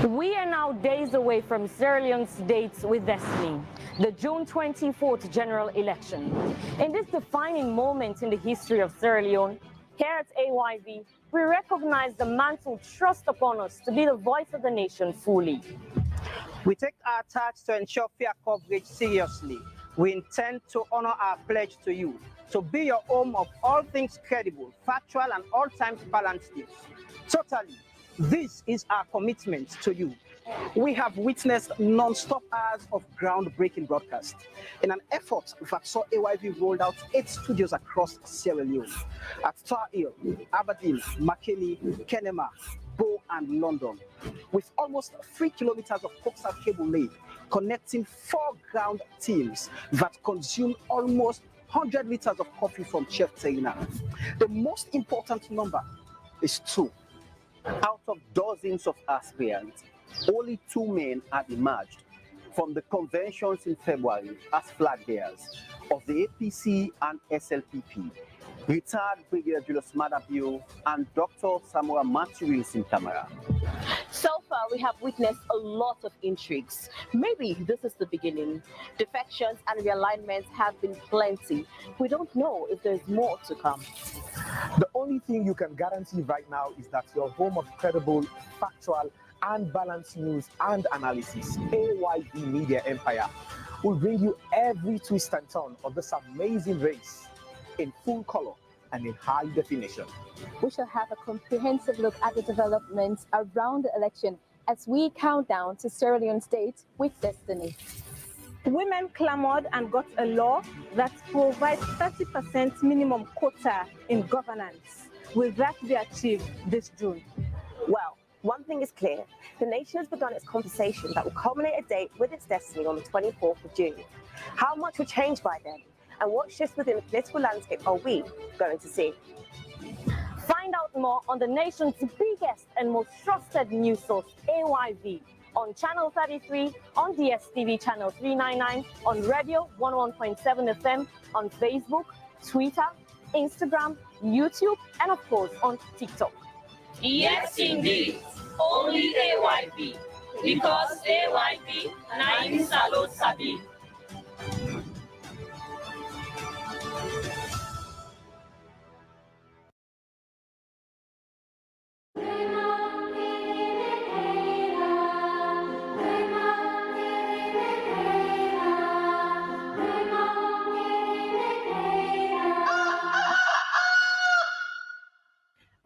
We are now days away from Sierra Leone's dates with destiny, the June 24th general election. In this defining moment in the history of Sierra Leone, here at AYV, we recognize the mantle thrust upon us to be the voice of the nation fully. We take our task to ensure fair coverage seriously. We intend to honor our pledge to you to be your home of all things credible, factual, and all times balanced news. Totally, this is our commitment to you. We have witnessed non-stop hours of groundbreaking broadcast in an effort that saw AYV rolled out 8 studios across Sierra Leone at Tar Hill, Aberdeen, Makeni, Kenema, Bow, and London, with almost 3 kilometers of coaxial cable laid connecting 4 ground teams that consume almost 100 liters of coffee from Chef Taina. The most important number is 2. Out of dozens of aspirants, only 2 men have emerged from the conventions in February as flag bearers of the APC and SLPP. Retired Brigadier Julius Madabio and Dr. Samuel Matthew in camera. So far, we have witnessed a lot of intrigues. Maybe this is the beginning. Defections and realignments have been plenty. We don't know if there's more to come. The only thing you can guarantee right now is that your home of credible, factual, and balanced news and analysis, AYV Media Empire, will bring you every twist and turn of this amazing race in full color and in high definition. We shall have a comprehensive look at the developments around the election as we count down to Sierra Leone State with destiny. Women clamored and got a law that provides 30% minimum quota in governance. Will that be achieved this June? Well, one thing is clear. The nation has begun its conversation that will culminate a date with its destiny on the 24th of June. How much will change by then? And what shifts within the political landscape are we going to see? Find out more on the nation's biggest and most trusted news source, AYV, on Channel 33, on DSTV Channel 399, on Radio 101.7 FM, on Facebook, Twitter, Instagram, YouTube, and of course on TikTok. Yes, indeed. Only AYP. Because AYP, Nine Salone Sabi.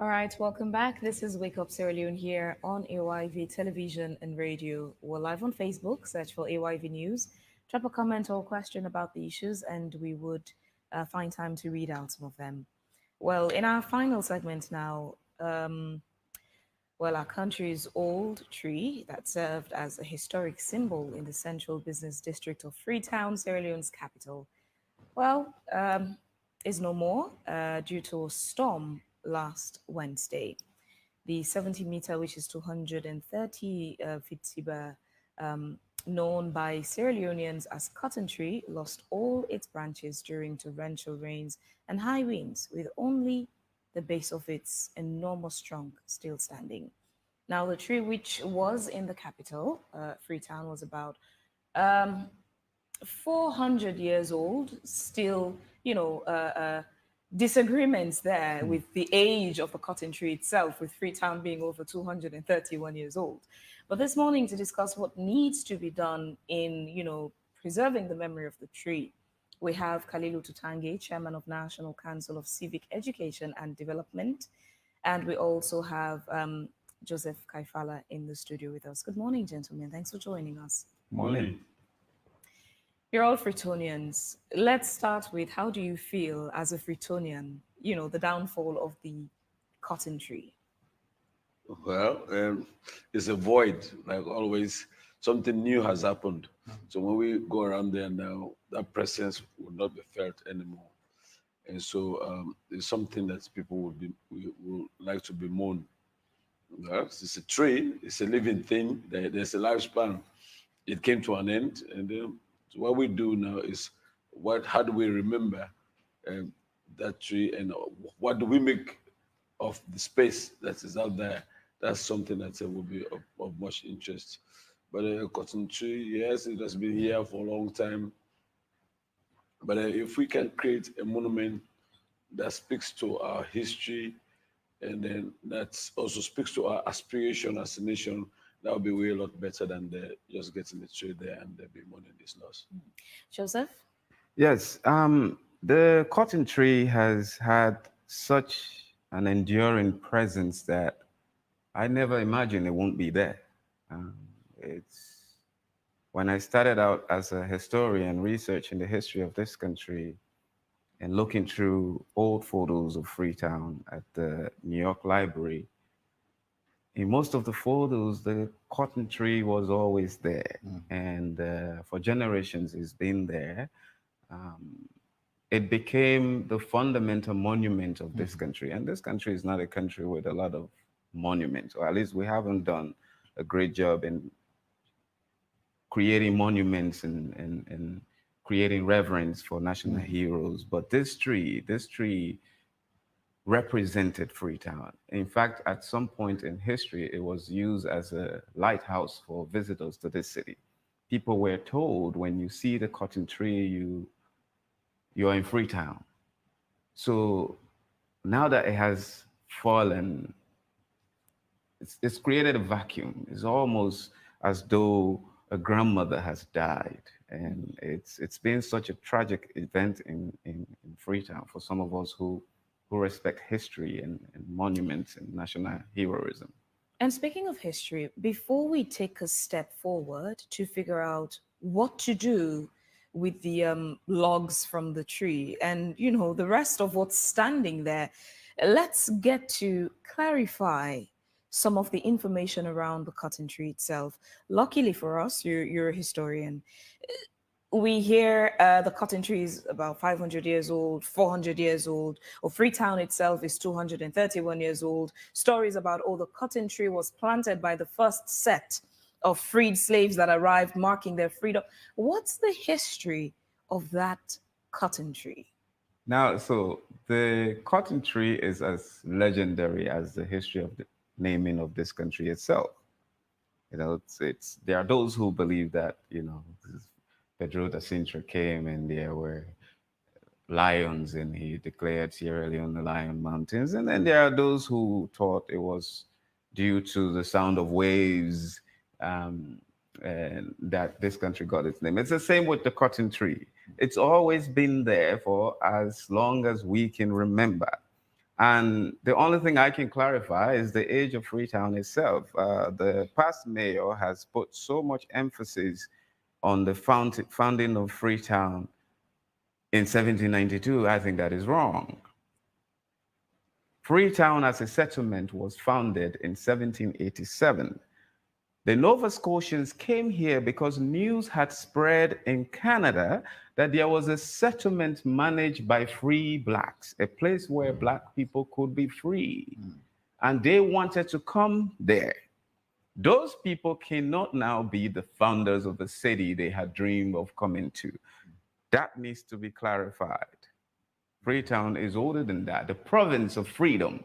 All right, welcome back. This is Wake Up Sierra Leone here on AYV Television and Radio. We're live on Facebook. Search for AYV News. Drop a comment or question about the issues, and we would find time to read out some of them. Well, in our final segment now, our country's old tree that served as a historic symbol in the central business district of Freetown, Sierra Leone's capital, is no more due to a storm last Wednesday. The 70-meter, which is 230 feet, known by Sierra Leoneans as cotton tree, lost all its branches during torrential rains and high winds, with only the base of its enormous trunk still standing. Now, the tree, which was in the capital, Freetown, was about 400 years old, still, disagreements there with the age of the cotton tree itself, with Freetown being over 231 years old. But this morning, to discuss what needs to be done in, preserving the memory of the tree, we have Kalilu Tutange, Chairman of National Council of Civic Education and Development, and we also have Joseph Kaifala in the studio with us. Good morning, gentlemen. Thanks for joining us. Morning. You're all Freetonians. Let's start with, how do you feel as a Freetonian, the downfall of the cotton tree? Well, it's a void. Like always, something new has happened. So when we go around there now, that presence will not be felt anymore. And so it's something that people will like to bemoan. It's a tree. It's a living thing. There's a lifespan. It came to an end, and so what we do now is, how do we remember that tree, and what do we make of the space that is out there? That's something that will be of much interest. But cotton tree, yes, it has been here for a long time. But if we can create a monument that speaks to our history, and then that also speaks to our aspiration as a nation, that would be way a lot better than just getting the trade there and there be money in this loss. Joseph? Yes, The cotton tree has had such an enduring presence that I never imagined it won't be there. It's when I started out as a historian researching the history of this country and looking through old photos of Freetown at the New York Library. In most of the photos, the cotton tree was always there, and for generations it's been there. It became the fundamental monument of this country. And this country is not a country with a lot of monuments, or at least we haven't done a great job in creating monuments and creating reverence for national heroes. But this tree represented Freetown. In fact, at some point in history, it was used as a lighthouse for visitors to this city. People were told when you see the cotton tree, you're in Freetown. So now that it has fallen, it's created a vacuum. It's almost as though a grandmother has died. And it's been such a tragic event in Freetown for some of us who respect history and monuments and national heroism. And speaking of history, before we take a step forward to figure out what to do with the logs from the tree and, you know, the rest of what's standing there, let's get to clarify some of the information around the cotton tree itself. Luckily for us, you're a historian. We hear the cotton tree is about 500 years old, 400 years old, or Freetown itself is 231 years old. Stories about, the cotton tree was planted by the first set of freed slaves that arrived, marking their freedom. What's the history of that cotton tree? Now, so the cotton tree is as legendary as the history of the naming of this country itself. You know, there are those who believe that, Pedro da Sintra came and there were lions and he declared Sierra Leone the Lion Mountains. And then there are those who thought it was due to the sound of waves and that this country got its name. It's the same with the cotton tree. It's always been there for as long as we can remember. And the only thing I can clarify is the age of Freetown itself. The past mayor has put so much emphasis on the founding of Freetown in 1792. I think that is wrong. Freetown as a settlement was founded in 1787. The Nova Scotians came here because news had spread in Canada that there was a settlement managed by free blacks, a place where black people could be free. And they wanted to come there. Those people cannot now be the founders of the city they had dreamed of coming to. That needs to be clarified. Freetown is older than that. The province of freedom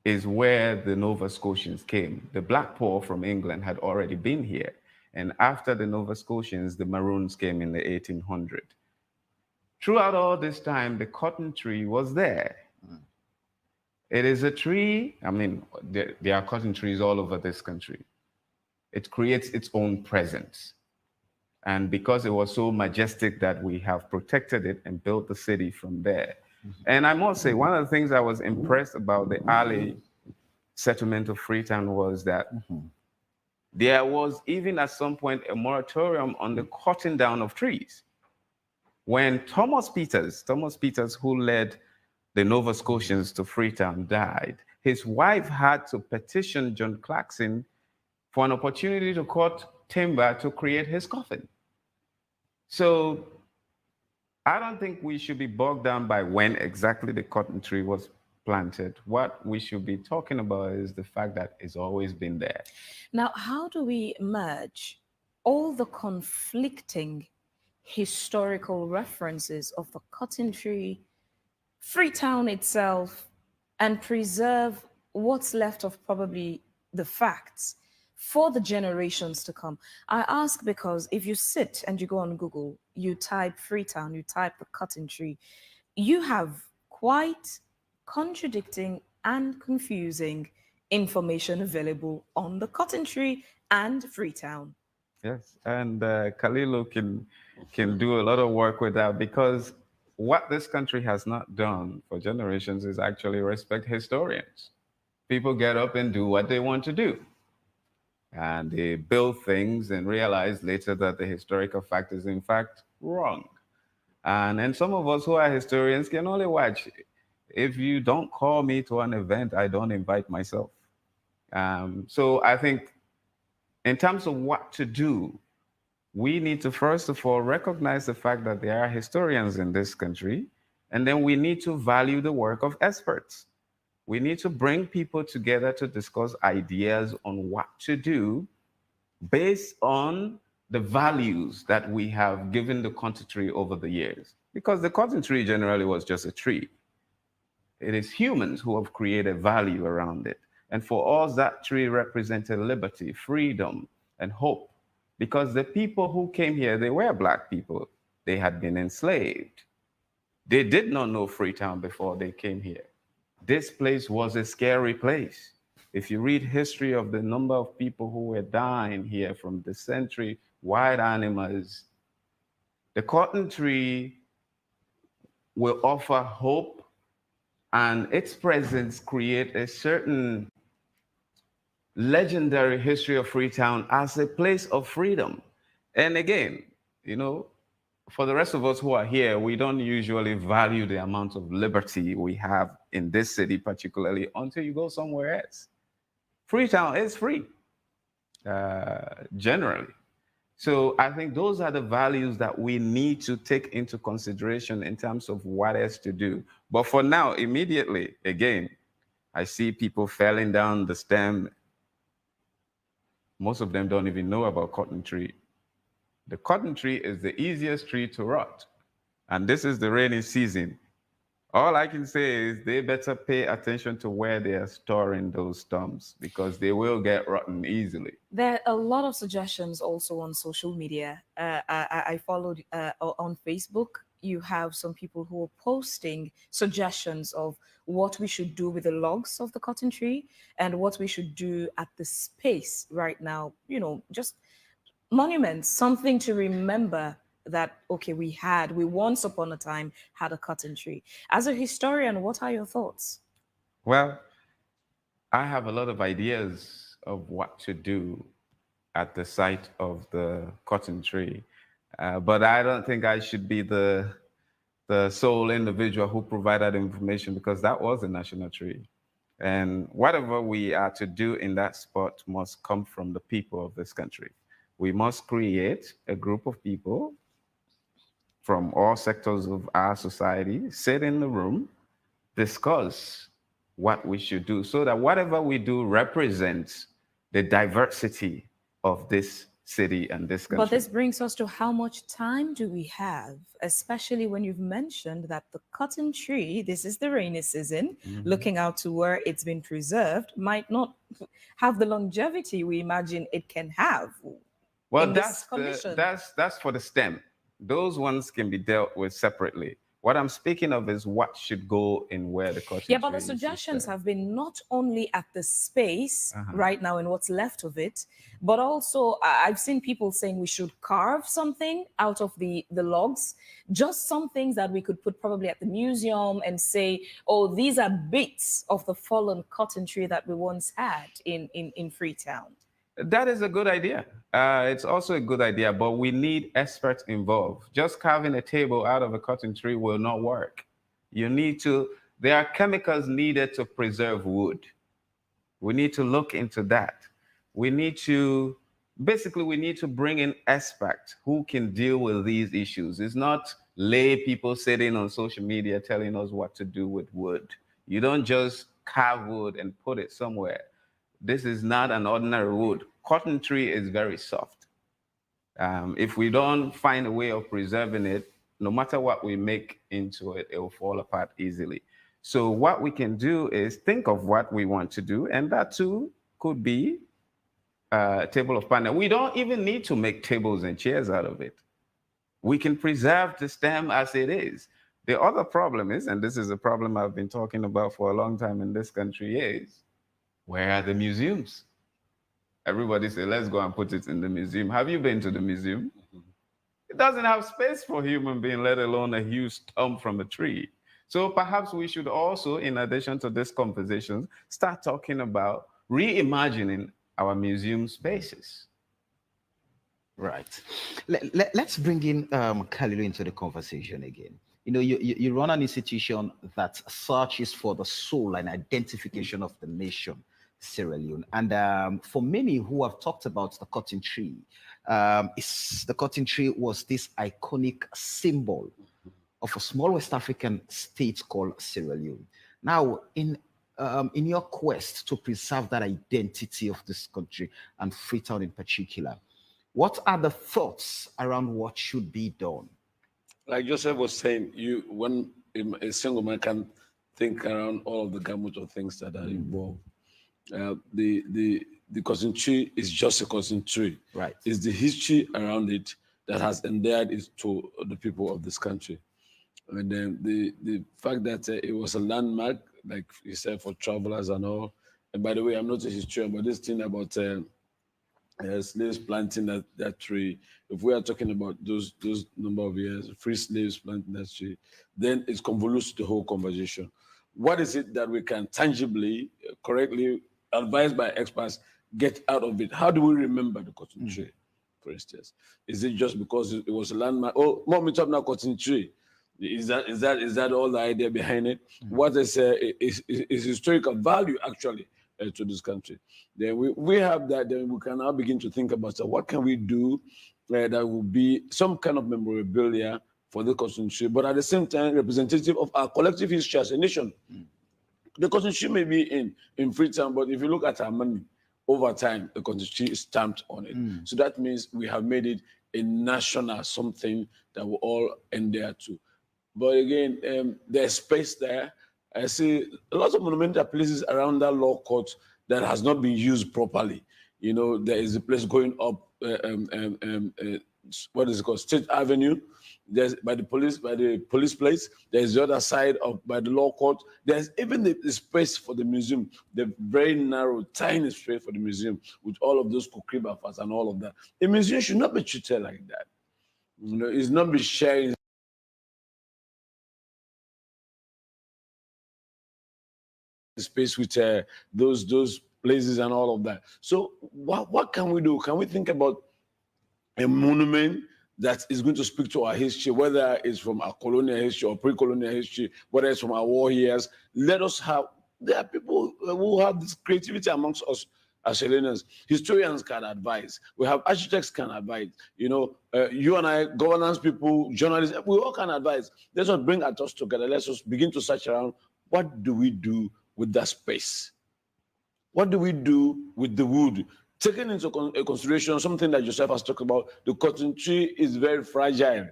is where the Nova Scotians came. The Black poor from England had already been here. And after the Nova Scotians, the Maroons came in the 1800s. Throughout all this time, the cotton tree was there. It is a tree, there are cotton trees all over this country. It creates its own presence. And because it was so majestic that we have protected it and built the city from there. And I must say, one of the things I was impressed about the early settlement of Freetown was that there was even at some point a moratorium on the cutting down of trees. When Thomas Peters, who led the Nova Scotians to Freetown, died, his wife had to petition John Clarkson for an opportunity to cut timber to create his coffin. So I don't think we should be bogged down by when exactly the cotton tree was planted. What we should be talking about is the fact that it's always been there. Now, how do we merge all the conflicting historical references of the cotton tree, Freetown itself, and preserve what's left of probably the facts for the generations to come? I ask because if you sit and you go on Google, you type Freetown, you type the cotton tree, you have quite contradicting and confusing information available on the cotton tree and Freetown. Yes, and Kalilu can do a lot of work with that because what this country has not done for generations is actually respect historians. People get up and do what they want to do. And they build things and realize later that the historical fact is in fact wrong. And some of us who are historians can only watch. If you don't call me to an event, I don't invite myself. So I think in terms of what to do, we need to first of all recognize the fact that there are historians in this country, and then we need to value the work of experts. We need to bring people together to discuss ideas on what to do based on the values that we have given the cotton tree over the years. Because the cotton tree generally was just a tree. It is humans who have created value around it. And for us, that tree represented liberty, freedom, and hope. Because the people who came here, they were Black people. They had been enslaved. They did not know Freetown before they came here. This place was a scary place. If you read history of the number of people who were dying here from dysentery, wild animals, the cotton tree will offer hope, and its presence create a certain legendary history of Freetown as a place of freedom. And again, you know, for the rest of us who are here, we don't usually value the amount of liberty we have in this city, particularly until you go somewhere else. Freetown is free, generally. So I think those are the values that we need to take into consideration in terms of what else to do. But for now, immediately, again, I see people felling down the stem. Most of them don't even know about cotton tree. The cotton tree is the easiest tree to rot. And this is the rainy season. All I can say is they better pay attention to where they are storing those stumps, because they will get rotten easily. There are a lot of suggestions also on social media. I followed on Facebook. You have some people who are posting suggestions of what we should do with the logs of the cotton tree and what we should do at the space right now. You know, just monuments, something to remember that, okay, we once upon a time had a cotton tree. As a historian, what are your thoughts? Well, I have a lot of ideas of what to do at the site of the cotton tree, but I don't think I should be the sole individual who provided information, because that was a national tree. And whatever we are to do in that spot must come from the people of this country. We must create a group of people from all sectors of our society, sit in the room, discuss what we should do, so that whatever we do represents the diversity of this city and this country. But this brings us to how much time do we have, especially when you've mentioned that the cotton tree, this is the rainy season, looking out to where it's been preserved, might not have the longevity we imagine it can have. Well, that's for the stem. Those ones can be dealt with separately. What I'm speaking of is what should go in where the cotton tree is. Yeah, but the suggestions have been not only at the space right now and what's left of it, but also I've seen people saying we should carve something out of the logs, just some things that we could put probably at the museum and say, oh, these are bits of the fallen cotton tree that we once had in Freetown. That is a good idea. It's also a good idea, but we need experts involved. Just carving a table out of a cotton tree will not work. There are chemicals needed to preserve wood. We need to look into that. We need to bring in experts who can deal with these issues. It's not lay people sitting on social media telling us what to do with wood. You don't just carve wood and put it somewhere. This is not an ordinary wood. Cotton tree is very soft. If we don't find a way of preserving it, no matter what we make into it, it will fall apart easily. So what we can do is think of what we want to do, and that too could be a table of panel. We don't even need to make tables and chairs out of it. We can preserve the stem as it is. The other problem is, and this is a problem I've been talking about for a long time in this country, is where are the museums? Everybody say, let's go and put it in the museum. Have you been to the museum? It doesn't have space for human being, let alone a huge stump from a tree. So perhaps we should also, in addition to this conversation, start talking about reimagining our museum spaces. Right. Let's bring in Kalilu into the conversation again. You know, you run an institution that searches for the soul and identification of the nation, Sierra Leone. And for many who have talked about the cotton tree, the cotton tree was this iconic symbol of a small West African state called Sierra Leone. Now, in your quest to preserve that identity of this country and Freetown in particular, what are the thoughts around what should be done? Like Joseph was saying, when a single man can think around all of the gamut of things that are involved. The cotton tree is just a cotton tree. Right. It's the history around it that has endeared it to the people of this country. And then the fact that it was a landmark, like you said, for travelers and all. And by the way, I'm not a historian, but this thing about slaves planting that tree, if we are talking about those number of years, free slaves planting that tree, then it convolutes the whole conversation. What is it that we can tangibly, correctly, advised by experts, get out of it? How do we remember the cotton tree, for instance? Is it just because it was a landmark? Oh, mom, we talk now cotton tree. Is that all the idea behind it? What is historical value actually to this country? Then we have that. Then we can now begin to think about, so what can we do that will be some kind of memorabilia for the cotton tree, but at the same time representative of our collective history as a nation. The cotton tree may be in Freetown, but if you look at our money over time, the cotton tree is stamped on it. So that means we have made it a national something that will all adhere to. But again, there's space there. I see a lot of monumental places around that law court that has not been used properly. You know, there is a place going up, what is it called, State Avenue. There's by the police place. There's the other side by the law court. There's even the space for the museum, the very narrow, tiny space for the museum with all of those cookery buffers and all of that. A museum should not be treated like that. You know, it's not be sharing space with those places and all of that. So what can we do? Can we think about a monument that is going to speak to our history, whether it's from our colonial history or pre-colonial history, whether it's from our war years? There are people who have this creativity amongst us as Chileans. Historians can advise. We have architects can advise. You know, you and I, governance people, journalists, we all can advise. Let's just bring us together. Let's just begin to search around. What do we do with that space? What do we do with the wood? Taking into consideration something that Joseph has talked about, the cotton tree is very fragile.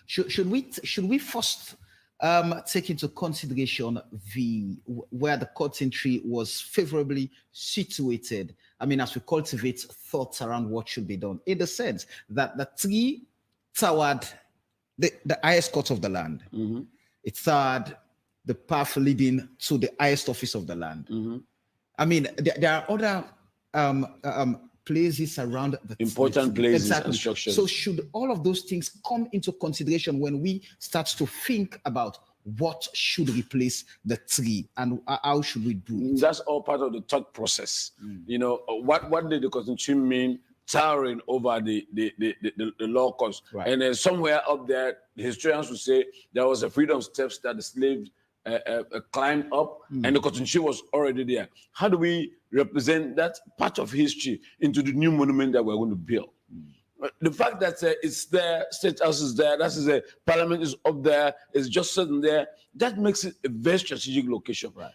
Should we first take into consideration where the cotton tree was favorably situated? I mean, as we cultivate thoughts around what should be done, in the sense that the tree towered the highest court of the land. It towered the path leading to the highest office of the land. I mean, there are other places around the important places and structures. So should all of those things come into consideration when we start to think about what should replace the tree and how should we do it? That's all part of the thought process. You know, what did the cotton tree mean towering over the law courts? Right. And then somewhere up there, the historians would say there was a freedom steps that the slaves climbed up, and the cotton tree was already there. How do we represent that part of history into the new monument that we're going to build? The fact that it's there, State House is there, that is a Parliament is up there, it's just sitting there, that makes it a very strategic location. Right.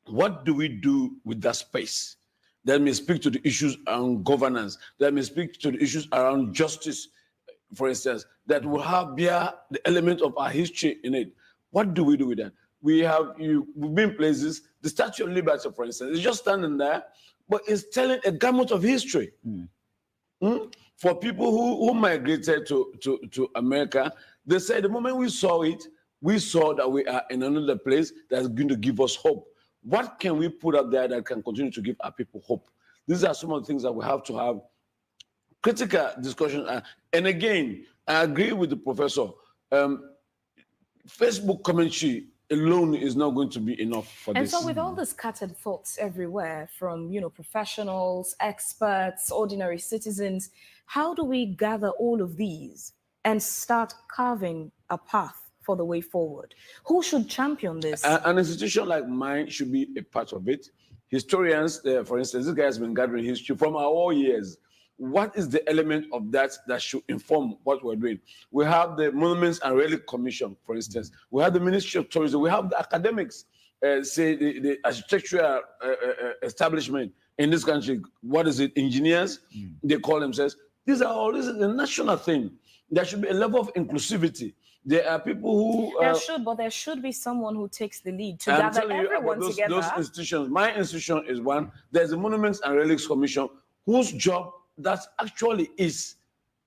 What do we do with that space? That may speak to the issues around governance, that may speak to the issues around justice, for instance, that will have the element of our history in it. What do we do with that? We've been places, the Statue of Liberty, for instance, is just standing there, but it's telling a gamut of history. For people who migrated to America, they said the moment we saw it, we saw that we are in another place that's going to give us hope. What can we put up there that can continue to give our people hope? These are some of the things that we have to have critical discussion. And again, I agree with the professor. Facebook commentary alone is not going to be enough for And this. so with all the scattered thoughts everywhere from, professionals, experts, ordinary citizens, how do we gather all of these and start carving a path for the way forward? Who should champion this? An institution like mine should be a part of it. Historians, for instance, this guy has been gathering history from our all years. What is the element of that should inform what we're doing? We have the Monuments and Relic Commission, for instance. We have the Ministry of Tourism. We have the academics, say the architectural establishment in this country. What is it? Engineers, they call themselves. This is a national thing. There should be a level of inclusivity. There are people who... there should be someone who takes the lead to I'm gather telling you everyone about together. those institutions. My institution is one. There's the Monuments and Relics Commission, whose job that actually is.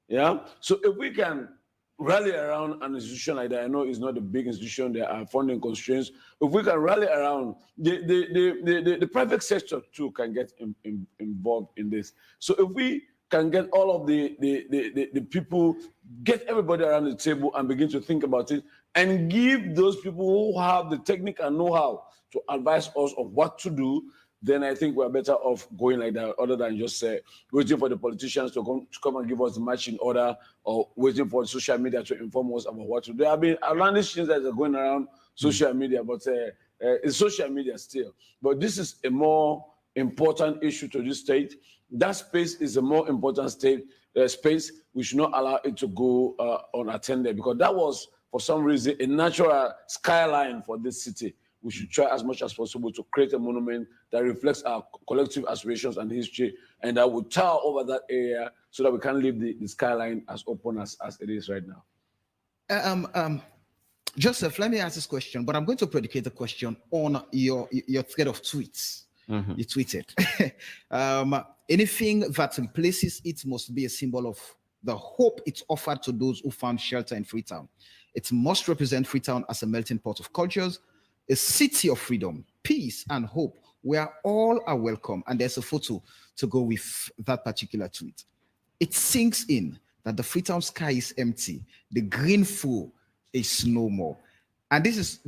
Yeah. So if we can rally around an institution like that, I know it's not a big institution, there are funding constraints. If we can rally around, the private sector too can get involved in this. So if we can get all of the people, get everybody around the table and begin to think about it, and give those people who have the technique and know-how to advise us of what to do, then I think we're better off going like that, other than just waiting for the politicians to come and give us the marching order, or waiting for social media to inform us about what to do. There have been outlandish things that are going around social media, but it's social media still. But this is a more important issue to this state. That space is a more important space. We should not allow it to go unattended, because that was, for some reason, a natural skyline for this city. We should try as much as possible to create a monument that reflects our collective aspirations and history, and that will tower over that area so that we can leave the skyline as open as it is right now. Joseph, let me ask this question, but I'm going to predicate the question on your thread of tweets. You tweeted. Anything that replaces it must be a symbol of the hope it's offered to those who found shelter in Freetown. It must represent Freetown as a melting pot of cultures, a city of freedom, peace, and hope, where all are welcome. And there's a photo to go with that particular tweet. It sinks in that the Freetown sky is empty. The green floor is no more. And this is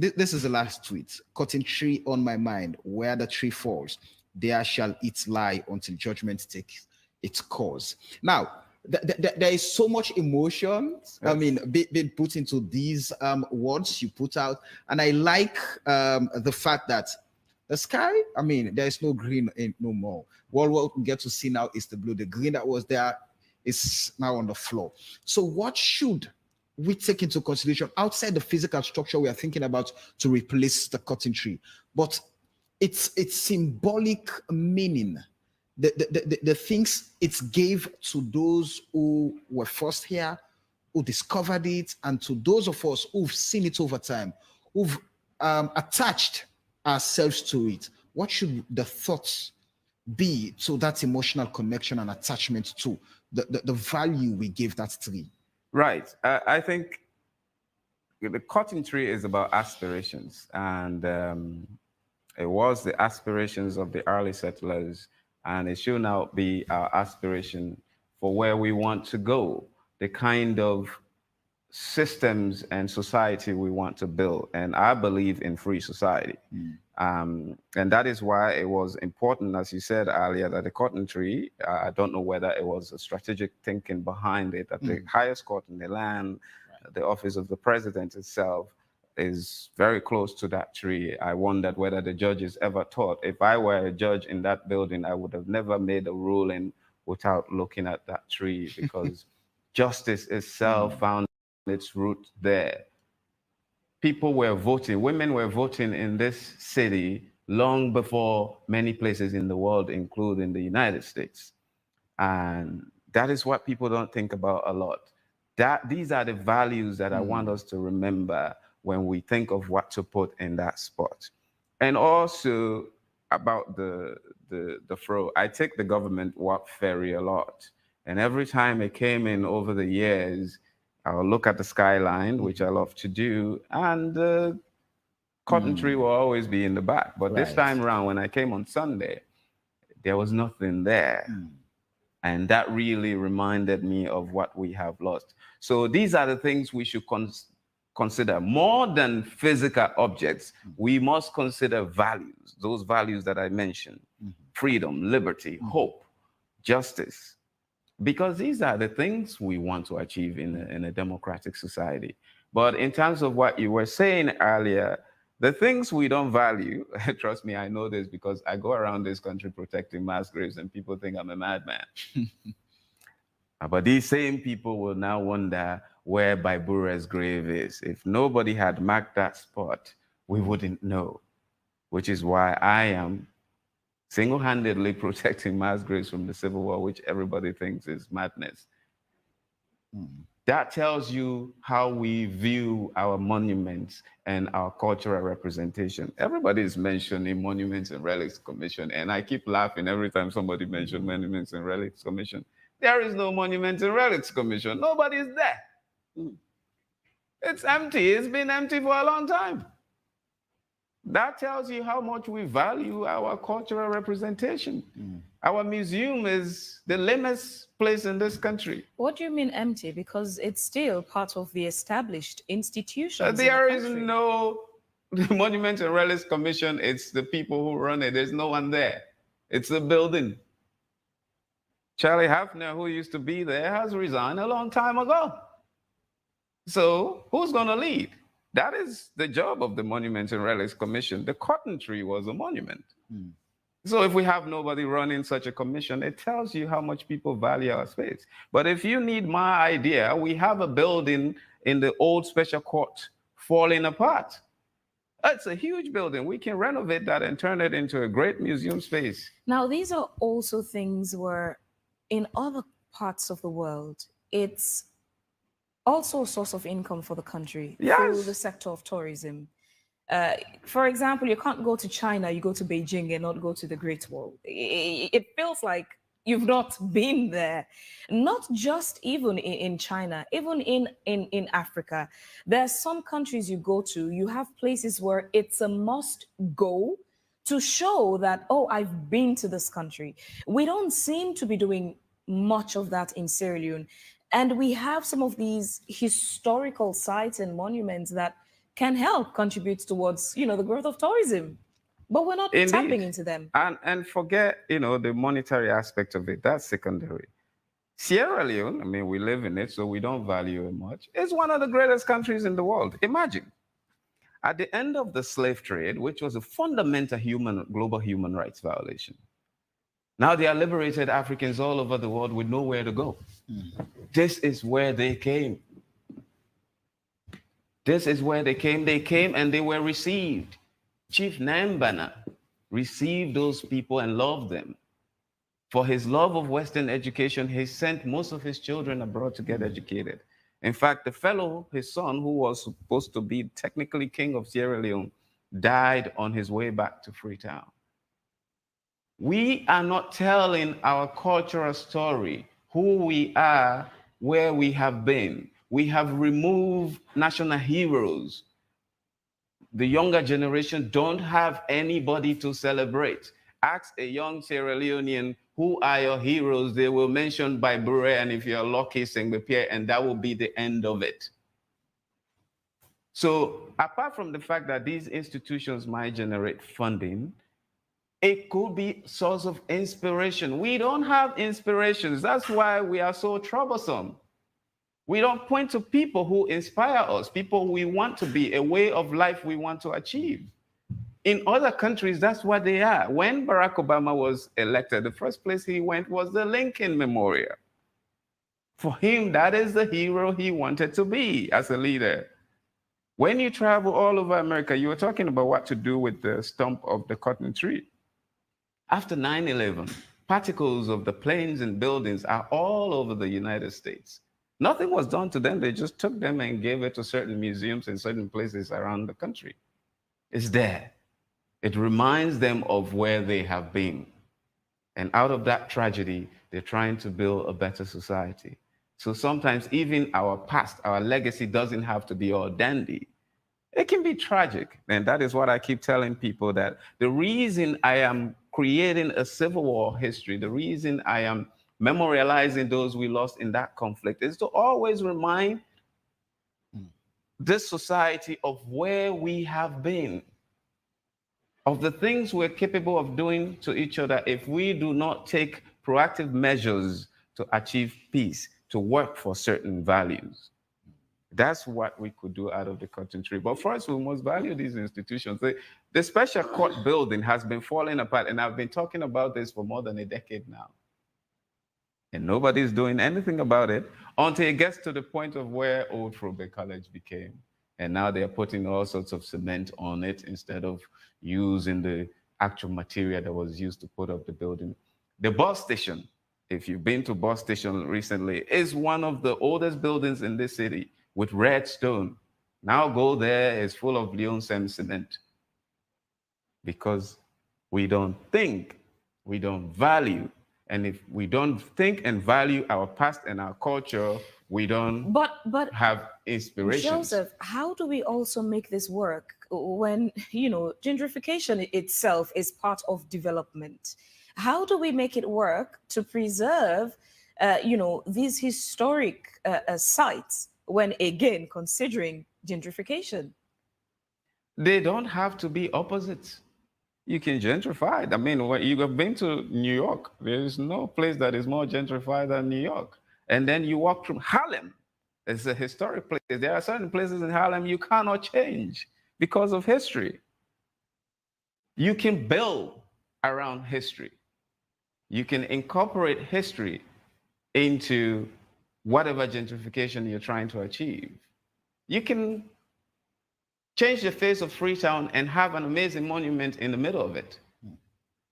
the last tweet. Cutting tree on my mind, where the tree falls, there shall it lie until judgment takes its course. Now, there is so much emotion, being put into these words you put out. And I like the fact that the sky, there is no green no more. What we get to see now is the blue. The green that was there is now on the floor. So what should we take into consideration outside the physical structure we are thinking about to replace the cotton tree? But it's symbolic meaning. The things it gave to those who were first here, who discovered it, and to those of us who've seen it over time, who've attached ourselves to it. What should the thoughts be to that emotional connection and attachment to the value we gave that tree? Right. I think the cotton tree is about aspirations, and it was the aspirations of the early settlers, and it should now be our aspiration for where we want to go, the kind of systems and society we want to build. And I believe in free society. And that is why it was important, as you said earlier, that the cotton tree, I don't know whether it was a strategic thinking behind it, that the highest court in the land, the office of the president itself, is very close to that tree. I wondered whether the judges ever thought, if I were a judge in that building, I would have never made a ruling without looking at that tree, because justice itself found its root there. People were voting, women were voting in this city long before many places in the world, including the United States. And that is what people don't think about a lot. These are the values that I want us to remember when we think of what to put in that spot. And also about the fro, I take the government work ferry a lot. And every time it came in over the years, I'll look at the skyline, which I love to do, and the cotton tree will always be in the back. But this time around, when I came on Sunday, there was nothing there. And that really reminded me of what we have lost. So these are the things we should consider. More than physical objects, we must consider values, those values that I mentioned: freedom, liberty, hope, justice, because these are the things we want to achieve in a democratic society. But in terms of what you were saying earlier, the things we don't value, trust me, I know this because I go around this country protecting mass graves and people think I'm a madman. But these same people will now wonder where Baibure's grave is. If nobody had marked that spot, we wouldn't know, which is why I am single-handedly protecting mass graves from the Civil War, which everybody thinks is madness. That tells you how we view our monuments and our cultural representation. Everybody is mentioning Monuments and Relics Commission, and I keep laughing every time somebody mentions Monuments and Relics Commission. There is no Monuments and Relics Commission. Nobody is there. It's empty. It's been empty for a long time. That tells you how much we value our cultural representation. Our museum is the lamest place in this country. What do you mean empty? Because it's still part of the established institutions. There is no Monuments and Relics Commission. It's the people who run it. There's no one there. It's a building. Charlie Hafner, who used to be there, has resigned a long time ago. So who's going to lead? That is the job of the Monuments and Relics Commission. The cotton tree was a monument. So if we have nobody running such a commission, it tells you how much people value our space. But if you need my idea, we have a building in the old special court falling apart. It's a huge building. We can renovate that and turn it into a great museum space. Now, these are also things where in other parts of the world, it's also a source of income for the country through the sector of tourism. For example, you can't go to China, you go to Beijing and not go to the Great Wall. It feels like you've not been there. Not just even in China, even in Africa. There are some countries you go to, you have places where it's a must go to show that, oh, I've been to this country. We don't seem to be doing much of that in Sierra Leone. And we have some of these historical sites and monuments that can help contribute towards, the growth of tourism. But we're not tapping into them. And forget, the monetary aspect of it. That's secondary. Sierra Leone, I mean, we live in it, so we don't value it much. It's one of the greatest countries in the world. Imagine, at the end of the slave trade, which was a fundamental global human rights violation, now there are liberated Africans all over the world with nowhere to go. This is where they came. This is where they came. They came and they were received. Chief Nambana received those people and loved them. For his love of Western education, he sent most of his children abroad to get educated. In fact, the fellow, his son, who was supposed to be technically king of Sierra Leone, died on his way back to Freetown. We are not telling our cultural story, who we are, where we have been. We have removed national heroes. The younger generation don't have anybody to celebrate. Ask a young Sierra Leonean, who are your heroes? They will mention Baibure, and if you're lucky, Sengbepie, and that will be the end of it. So apart from the fact that these institutions might generate funding, it could be a source of inspiration. We don't have inspirations. That's why we are so troublesome. We don't point to people who inspire us, people we want to be, a way of life we want to achieve. In other countries, that's what they are. When Barack Obama was elected, the first place he went was the Lincoln Memorial. For him, that is the hero he wanted to be as a leader. When you travel all over America, you were talking about what to do with the stump of the cotton tree. After 9/11, particles of the planes and buildings are all over the United States. Nothing was done to them. They just took them and gave it to certain museums in certain places around the country. It's there. It reminds them of where they have been. And out of that tragedy, they're trying to build a better society. So sometimes even our past, our legacy doesn't have to be all dandy. It can be tragic. And that is what I keep telling people, that the reason I am creating a Civil War history, the reason I am memorializing those we lost in that conflict is to always remind this society of where we have been, of the things we're capable of doing to each other if we do not take proactive measures to achieve peace, to work for certain values. That's what we could do out of the cotton tree. But first, we must value these institutions. The special court building has been falling apart, and I've been talking about this for more than a decade now. And nobody's doing anything about it until it gets to the point of where Old Frobe College became. And now they're putting all sorts of cement on it instead of using the actual material that was used to put up the building. The bus station, if you've been to bus station recently, is one of the oldest buildings in this city with red stone. Now go there, it's full of Lyons and cement. Because we don't think, we don't value. And if we don't think and value our past and our culture, we don't have inspiration. Joseph, how do we also make this work when, gentrification itself is part of development? How do we make it work to preserve, these historic sites when, again, considering gentrification? They don't have to be opposites. You can gentrify. I mean, when you have been to New York, there is no place that is more gentrified than New York. And then you walk through Harlem. It's a historic place. There are certain places in Harlem you cannot change because of history. You can build around history. You can incorporate history into whatever gentrification you're trying to achieve. You can change the face of Freetown and have an amazing monument in the middle of it.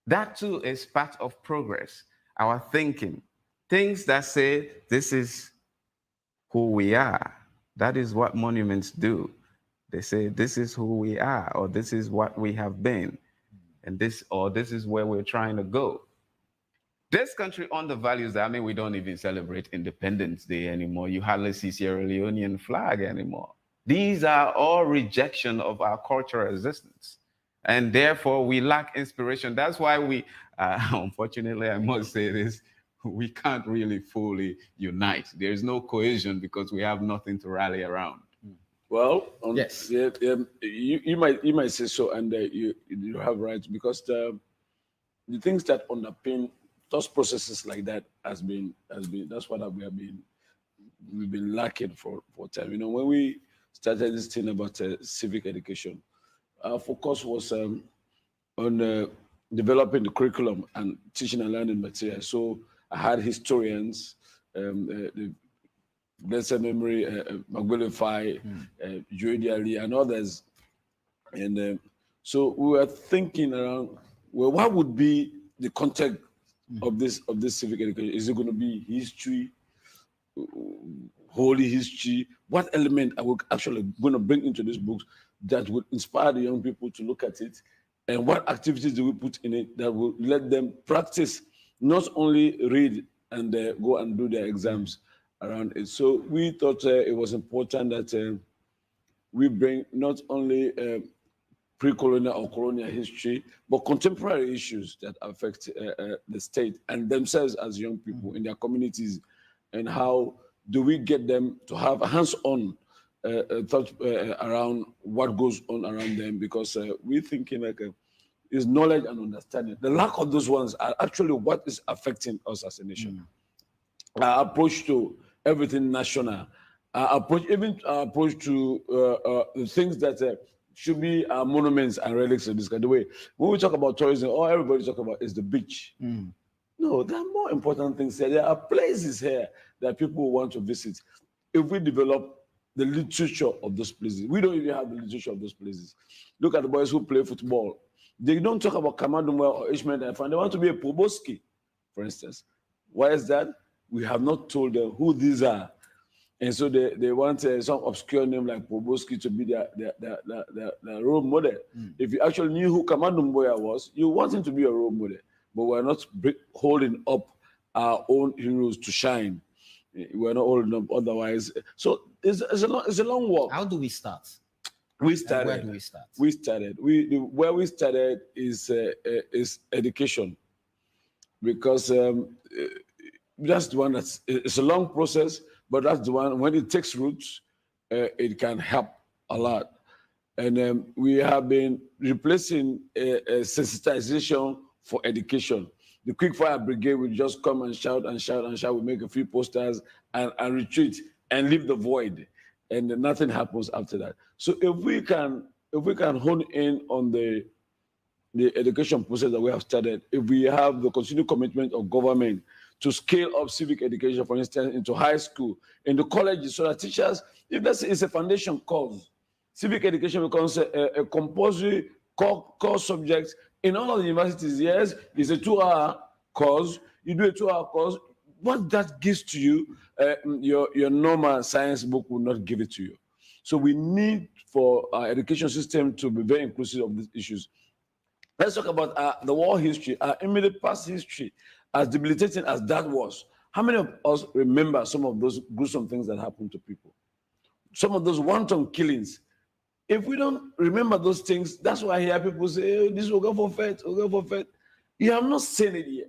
That too is part of progress, our thinking. Things that say, this is who we are. That is what monuments do. They say, this is who we are, or this is what we have been, and this is where we're trying to go. This country undervalues that. I mean, we don't even celebrate Independence Day anymore. You hardly see Sierra Leonean flag anymore. These are all rejection of our cultural existence. And therefore, we lack inspiration. That's why we, unfortunately, I must say this, we can't really fully unite. There's no cohesion because we have nothing to rally around. Well, yes, you might say so, and you have right, because the things that underpin those processes like that has been that's what we've been lacking for time. When we started this thing about civic education, our focus was on developing the curriculum and teaching and learning material. So I had historians, the blessed memory, Magwelefai, Joedi Ali, and others. And so we were thinking around, well, what would be the context of this civic education? Is it going to be history, holy history? What element are we actually going to bring into these books that would inspire the young people to look at it? And what activities do we put in it that will let them practice, not only read and go and do their exams around it? So we thought it was important that we bring not only pre-colonial or colonial history, but contemporary issues that affect the state and themselves as young people in their communities, and how do we get them to have a hands-on thought around what goes on around them, because we're thinking like is knowledge and understanding. The lack of those ones are actually what is affecting us as a nation. Our approach to everything national, our approach to the things that should be monuments and relics of this kind of way. When we talk about tourism, all everybody talks about is the beach. No, there are more important things here. There are places here that people want to visit. If we develop the literature of those places, we don't even have the literature of those places. Look at the boys who play football. They don't talk about Kamandumwe or Ishmael and They want to be a Proboski, for instance. Why is that? We have not told them who these are. And so they want some obscure name like Proboski to be their role model. If you actually knew who Kamandumwe was, you want him to be a role model. But we're not holding up our own heroes to shine. We're not holding up otherwise. So it's a long walk. How do we start? We started. Where do we start? Where we started is education, because that's the one it's a long process, but that's the one, when it takes roots, it can help a lot. And we have been replacing sensitization for education. The quick fire brigade will just come and shout and shout and shout. We make a few posters and retreat and leave the void, and nothing happens after that. So if we can hone in on the education process that we have started, if we have the continued commitment of government to scale up civic education, for instance, into high school, into colleges, so that teachers, if that's it's a foundation course, civic education becomes a compulsory core subject in all of the universities. Yes, it's a 2-hour course. You do a 2-hour course. What that gives to you, your normal science book will not give it to you. So we need for our education system to be very inclusive of these issues. Let's talk about the war history, our immediate past history, as debilitating as that was. How many of us remember some of those gruesome things that happened to people? Some of those wanton killings. If we don't remember those things, that's why I hear people say, oh, this will go for faith, will go for faith. You have not seen it yet.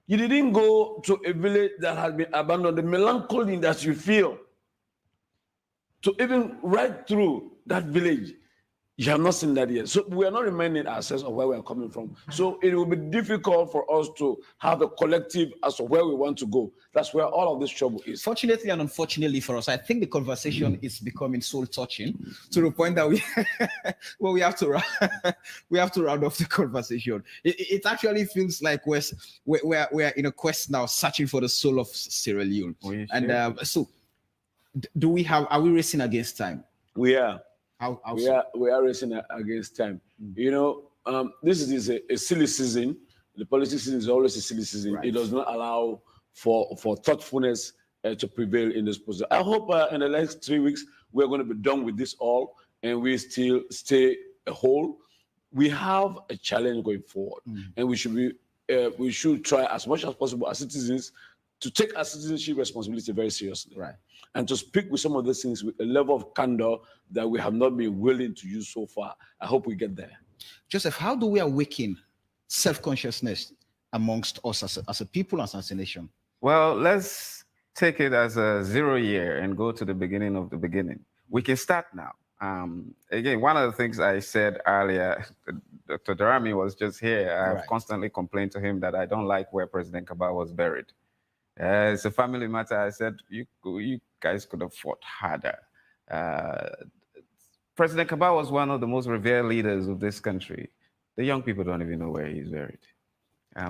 You didn't go to a village that has been abandoned. The melancholy that you feel to even right through that village, you have not seen that yet. So we are not reminding ourselves of where we are coming from. So it will be difficult for us to have a collective as to where we want to go. That's where all of this trouble is. Fortunately and unfortunately for us, I think the conversation is becoming soul touching to the point that we well, we have to round off the conversation. It actually feels like we're in a quest now, searching for the soul of Sierra Leone. And so, are we racing against time? We are. We are racing against time. You know, this is a silly season. The policy season is always a silly season. Right. It does not allow for thoughtfulness to prevail in this process. I hope in the next 3 weeks we're going to be done with this all, and we still stay whole. We have a challenge going forward, and we should try as much as possible as citizens to take our citizenship responsibility very seriously. Right. And to speak with some of these things with a level of candor that we have not been willing to use so far. I hope we get there. Joseph, how do we awaken self-consciousness amongst us as a people, as a nation? Well, let's take it as a 0 year and go to the beginning of the beginning. We can start now. Again, one of the things I said earlier, Dr. Darami was just here. I've constantly complained to him that I don't like where President Kabah was buried. It's a family matter. I said, you guys could have fought harder. President Kabah was one of the most revered leaders of this country. The young people don't even know where he's buried.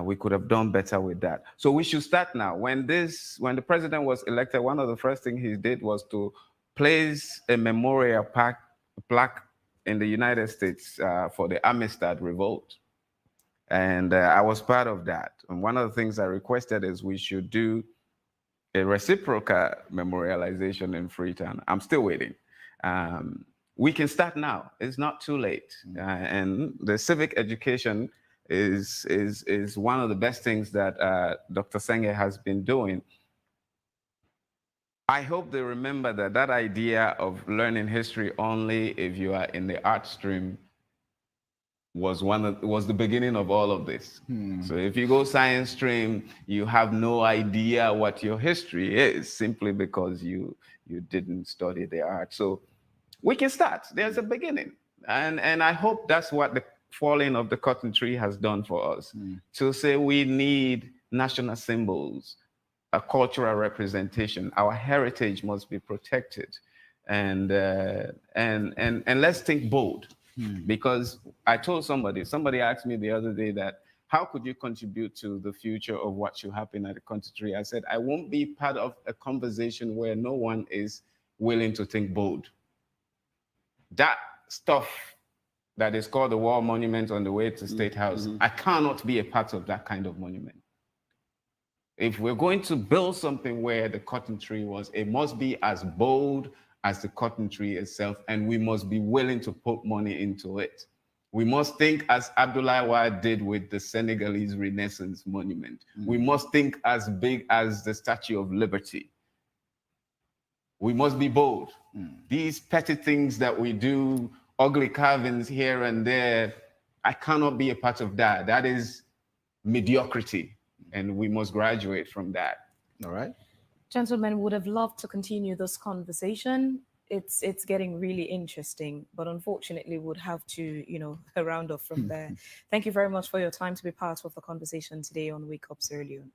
We could have done better with that. So we should start now. When the president was elected, one of the first things he did was to place a memorial plaque in the United States for the Amistad Revolt. And I was part of that. And one of the things I requested is we should do a reciprocal memorialization in Freetown. I'm still waiting. We can start now. It's not too late. And the civic education is one of the best things that Dr. Senge has been doing. I hope they remember that idea of learning history only if you are in the art stream was the beginning of all of this. So if you go science stream, you have no idea what your history is simply because you didn't study the art. So we can start. There's a beginning. And I hope that's what the falling of the cotton tree has done for us. To say we need national symbols, a cultural representation. Our heritage must be protected. And let's think bold. Because I told somebody asked me the other day that, how could you contribute to the future of what should happen at the country? I said, I won't be part of a conversation where no one is willing to think bold. That stuff that is called the War Monument on the way to State House, I cannot be a part of that kind of monument. If we're going to build something where the cotton tree was, it must be as bold as the cotton tree itself, and we must be willing to put money into it. We must think as Abdoulaye Wade did with the Senegalese Renaissance Monument. We must think as big as the Statue of Liberty. We must be bold. These petty things that we do, ugly carvings here and there, I cannot be a part of that. That is mediocrity. and we must graduate from that. All right. Gentlemen, would have loved to continue this conversation. It's getting really interesting, but unfortunately would have to, round off from there. Thank you very much for your time to be part of the conversation today on Wake Up Sierra Leone.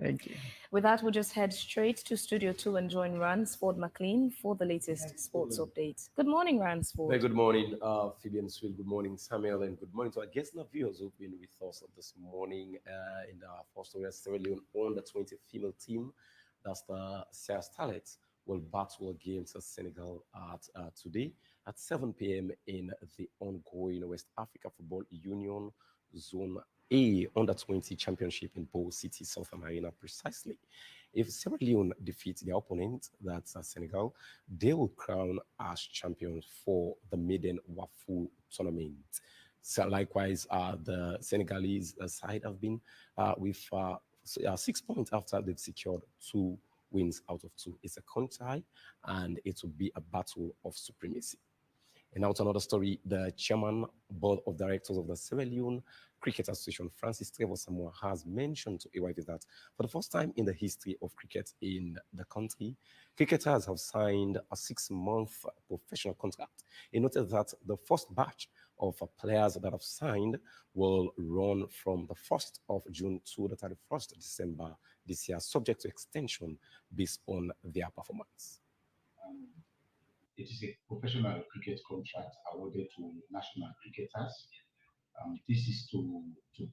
Thank you. With that, we'll just head straight to Studio 2 and join Ransford McLean for the latest sports update. Good morning, Ransford. Very good morning, Phoebe and Swill. Good morning, Samuel, and good morning to our guests and our viewers who've been with us this morning in our first story. Sierra Leone under 20 female team. That's the Sierra Starlets will battle against Senegal today at 7 p.m. in the ongoing West Africa Football Union Zone A under 20 championship in Bow City, South Marina, precisely. If Sierra Leone defeats their opponent, that's Senegal, they will crown as champions for the maiden Wafu tournament. So likewise, the Senegalese side have been with 6 points after they've secured 2 wins out of 2. It's a count tie, and it will be a battle of supremacy. And now to another story. The chairman board of directors of the Sierra Leone Cricket Association, Francis Trevor Samoa, has mentioned to AYV that for the first time in the history of cricket in the country, cricketers have signed a 6-month professional contract. He noted that the first batch of players that have signed will run from the 1st of June to the 31st of December this year, subject to extension based on their performance. It is a professional cricket contract awarded to national cricketers. This is to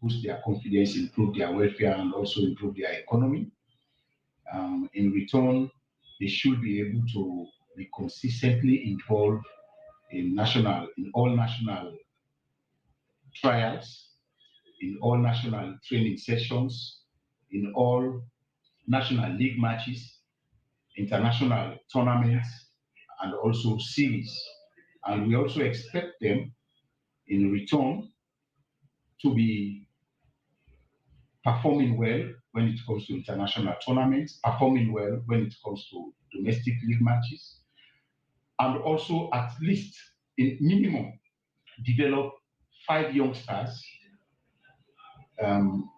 boost their confidence, improve their welfare, and also improve their economy. In return, they should be able to be consistently involved in all national trials, in all national training sessions, in all national league matches, international tournaments, and also series. And we also expect them in return to be performing well when it comes to international tournaments, performing well when it comes to domestic league matches, and also at least in minimum develop 5 youngsters,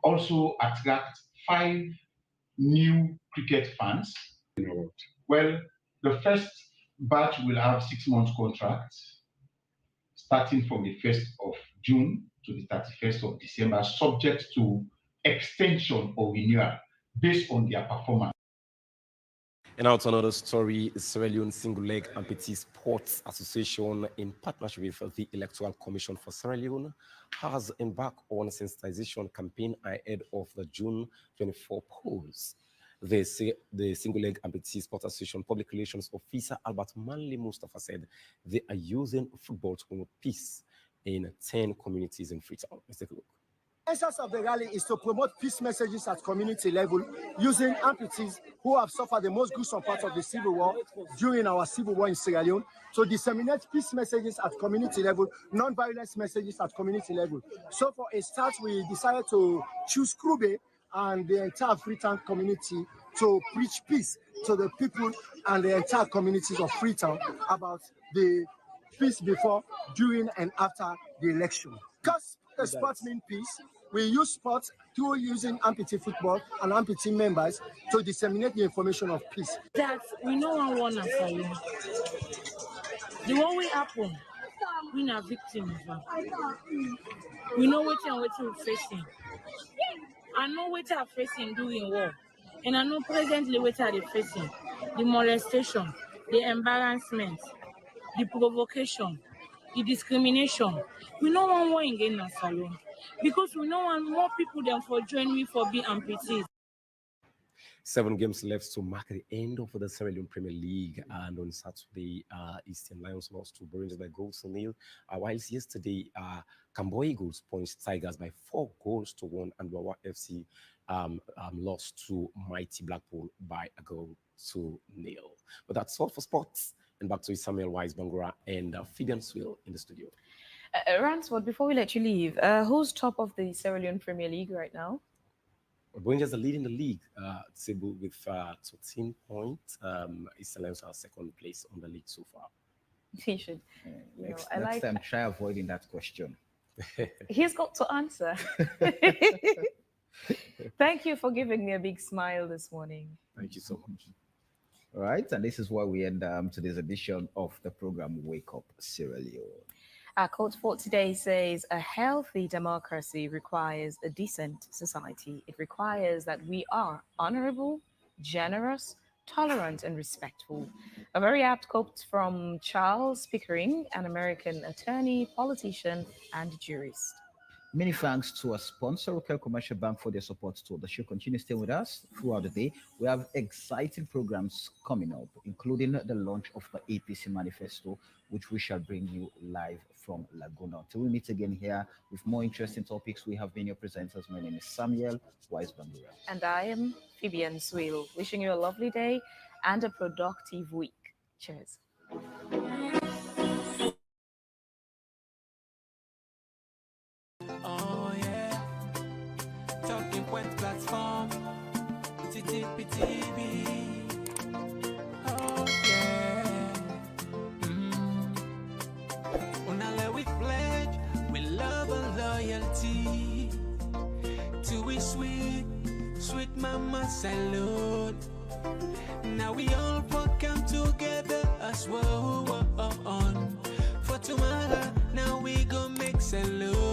also attract 5 new cricket fans. Well, the first batch will have 6 months contracts starting from the 1st of June to the 31st of December, subject to extension or renewal based on their performance. And now to another story. Sierra Leone Single Leg Amputee Sports Association, in partnership with the Electoral Commission for Sierra Leone, has embarked on a sensitization campaign ahead of the June 24 polls. The Single Leg Amputee Sports Association Public Relations Officer Albert Manley Mustafa said they are using football to promote peace in 10 communities in Freetown. Let's take a look. The essence of the rally is to promote peace messages at community level using amputees who have suffered the most gruesome part of the civil war during our civil war in Sierra Leone, to disseminate peace messages at community level, non-violence messages at community level. So for a start, we decided to choose Krube and the entire Freetown community to preach peace to the people and the entire communities of Freetown about the peace before, during, and after the election. Because the sports mean peace, we use sports through using amputee football and amputee members to disseminate the information of peace. That we know one Salone. The one will happen, we are victims. We know what we're facing. I know what I'm facing during war. And I know presently what I'm facing. The molestation, the embarrassment, the provocation, the discrimination. We don't want war again in Salone. Because we don't want more people than for join me for being amputees. 7 games left to mark the end of the Sierra Leone Premier League, and on Saturday, Eastern Lions lost to Burunds by goals to nil. Whilst yesterday, Camboy Eagles punched Tigers by 4 goals to 1, and Wawa FC lost to Mighty Blackpool by a goal to nil. But that's all for sports. And back to Samuel Wise Bangura and Fibian Swill in the studio. Ransford, before we let you leave, who's top of the Sierra Leone Premier League right now? Rangers are leading the league, Cebu with 13 points. Eastern Lions are second place on the league so far. He should. Next time, try avoiding that question. He's got to answer. Thank you for giving me a big smile this morning. Thank you so much. All right, and this is where we end today's edition of the program Wake Up Sierra Leone. Our quote for today says, a healthy democracy requires a decent society. It requires that we are honorable, generous, tolerant, and respectful. A very apt quote from Charles Pickering, an American attorney, politician, and jurist. Many thanks to our sponsor, Local Commercial Bank, for their support to the show. Continue staying with us throughout the day. We have exciting programs coming up, including the launch of the APC Manifesto, which we shall bring you live from Laguna. Until we meet again here with more interesting topics, we have been your presenters. My name is Samuel Wise-Bangura. And I am Phoebe Swill, wishing you a lovely day and a productive week. Cheers. Oh yeah, talking point platform, TTPTV. Oh yeah, Unale we pledge, we love and loyalty to we sweet, sweet mama Salone. Now we all come together as one for tomorrow. Now we go make Salone.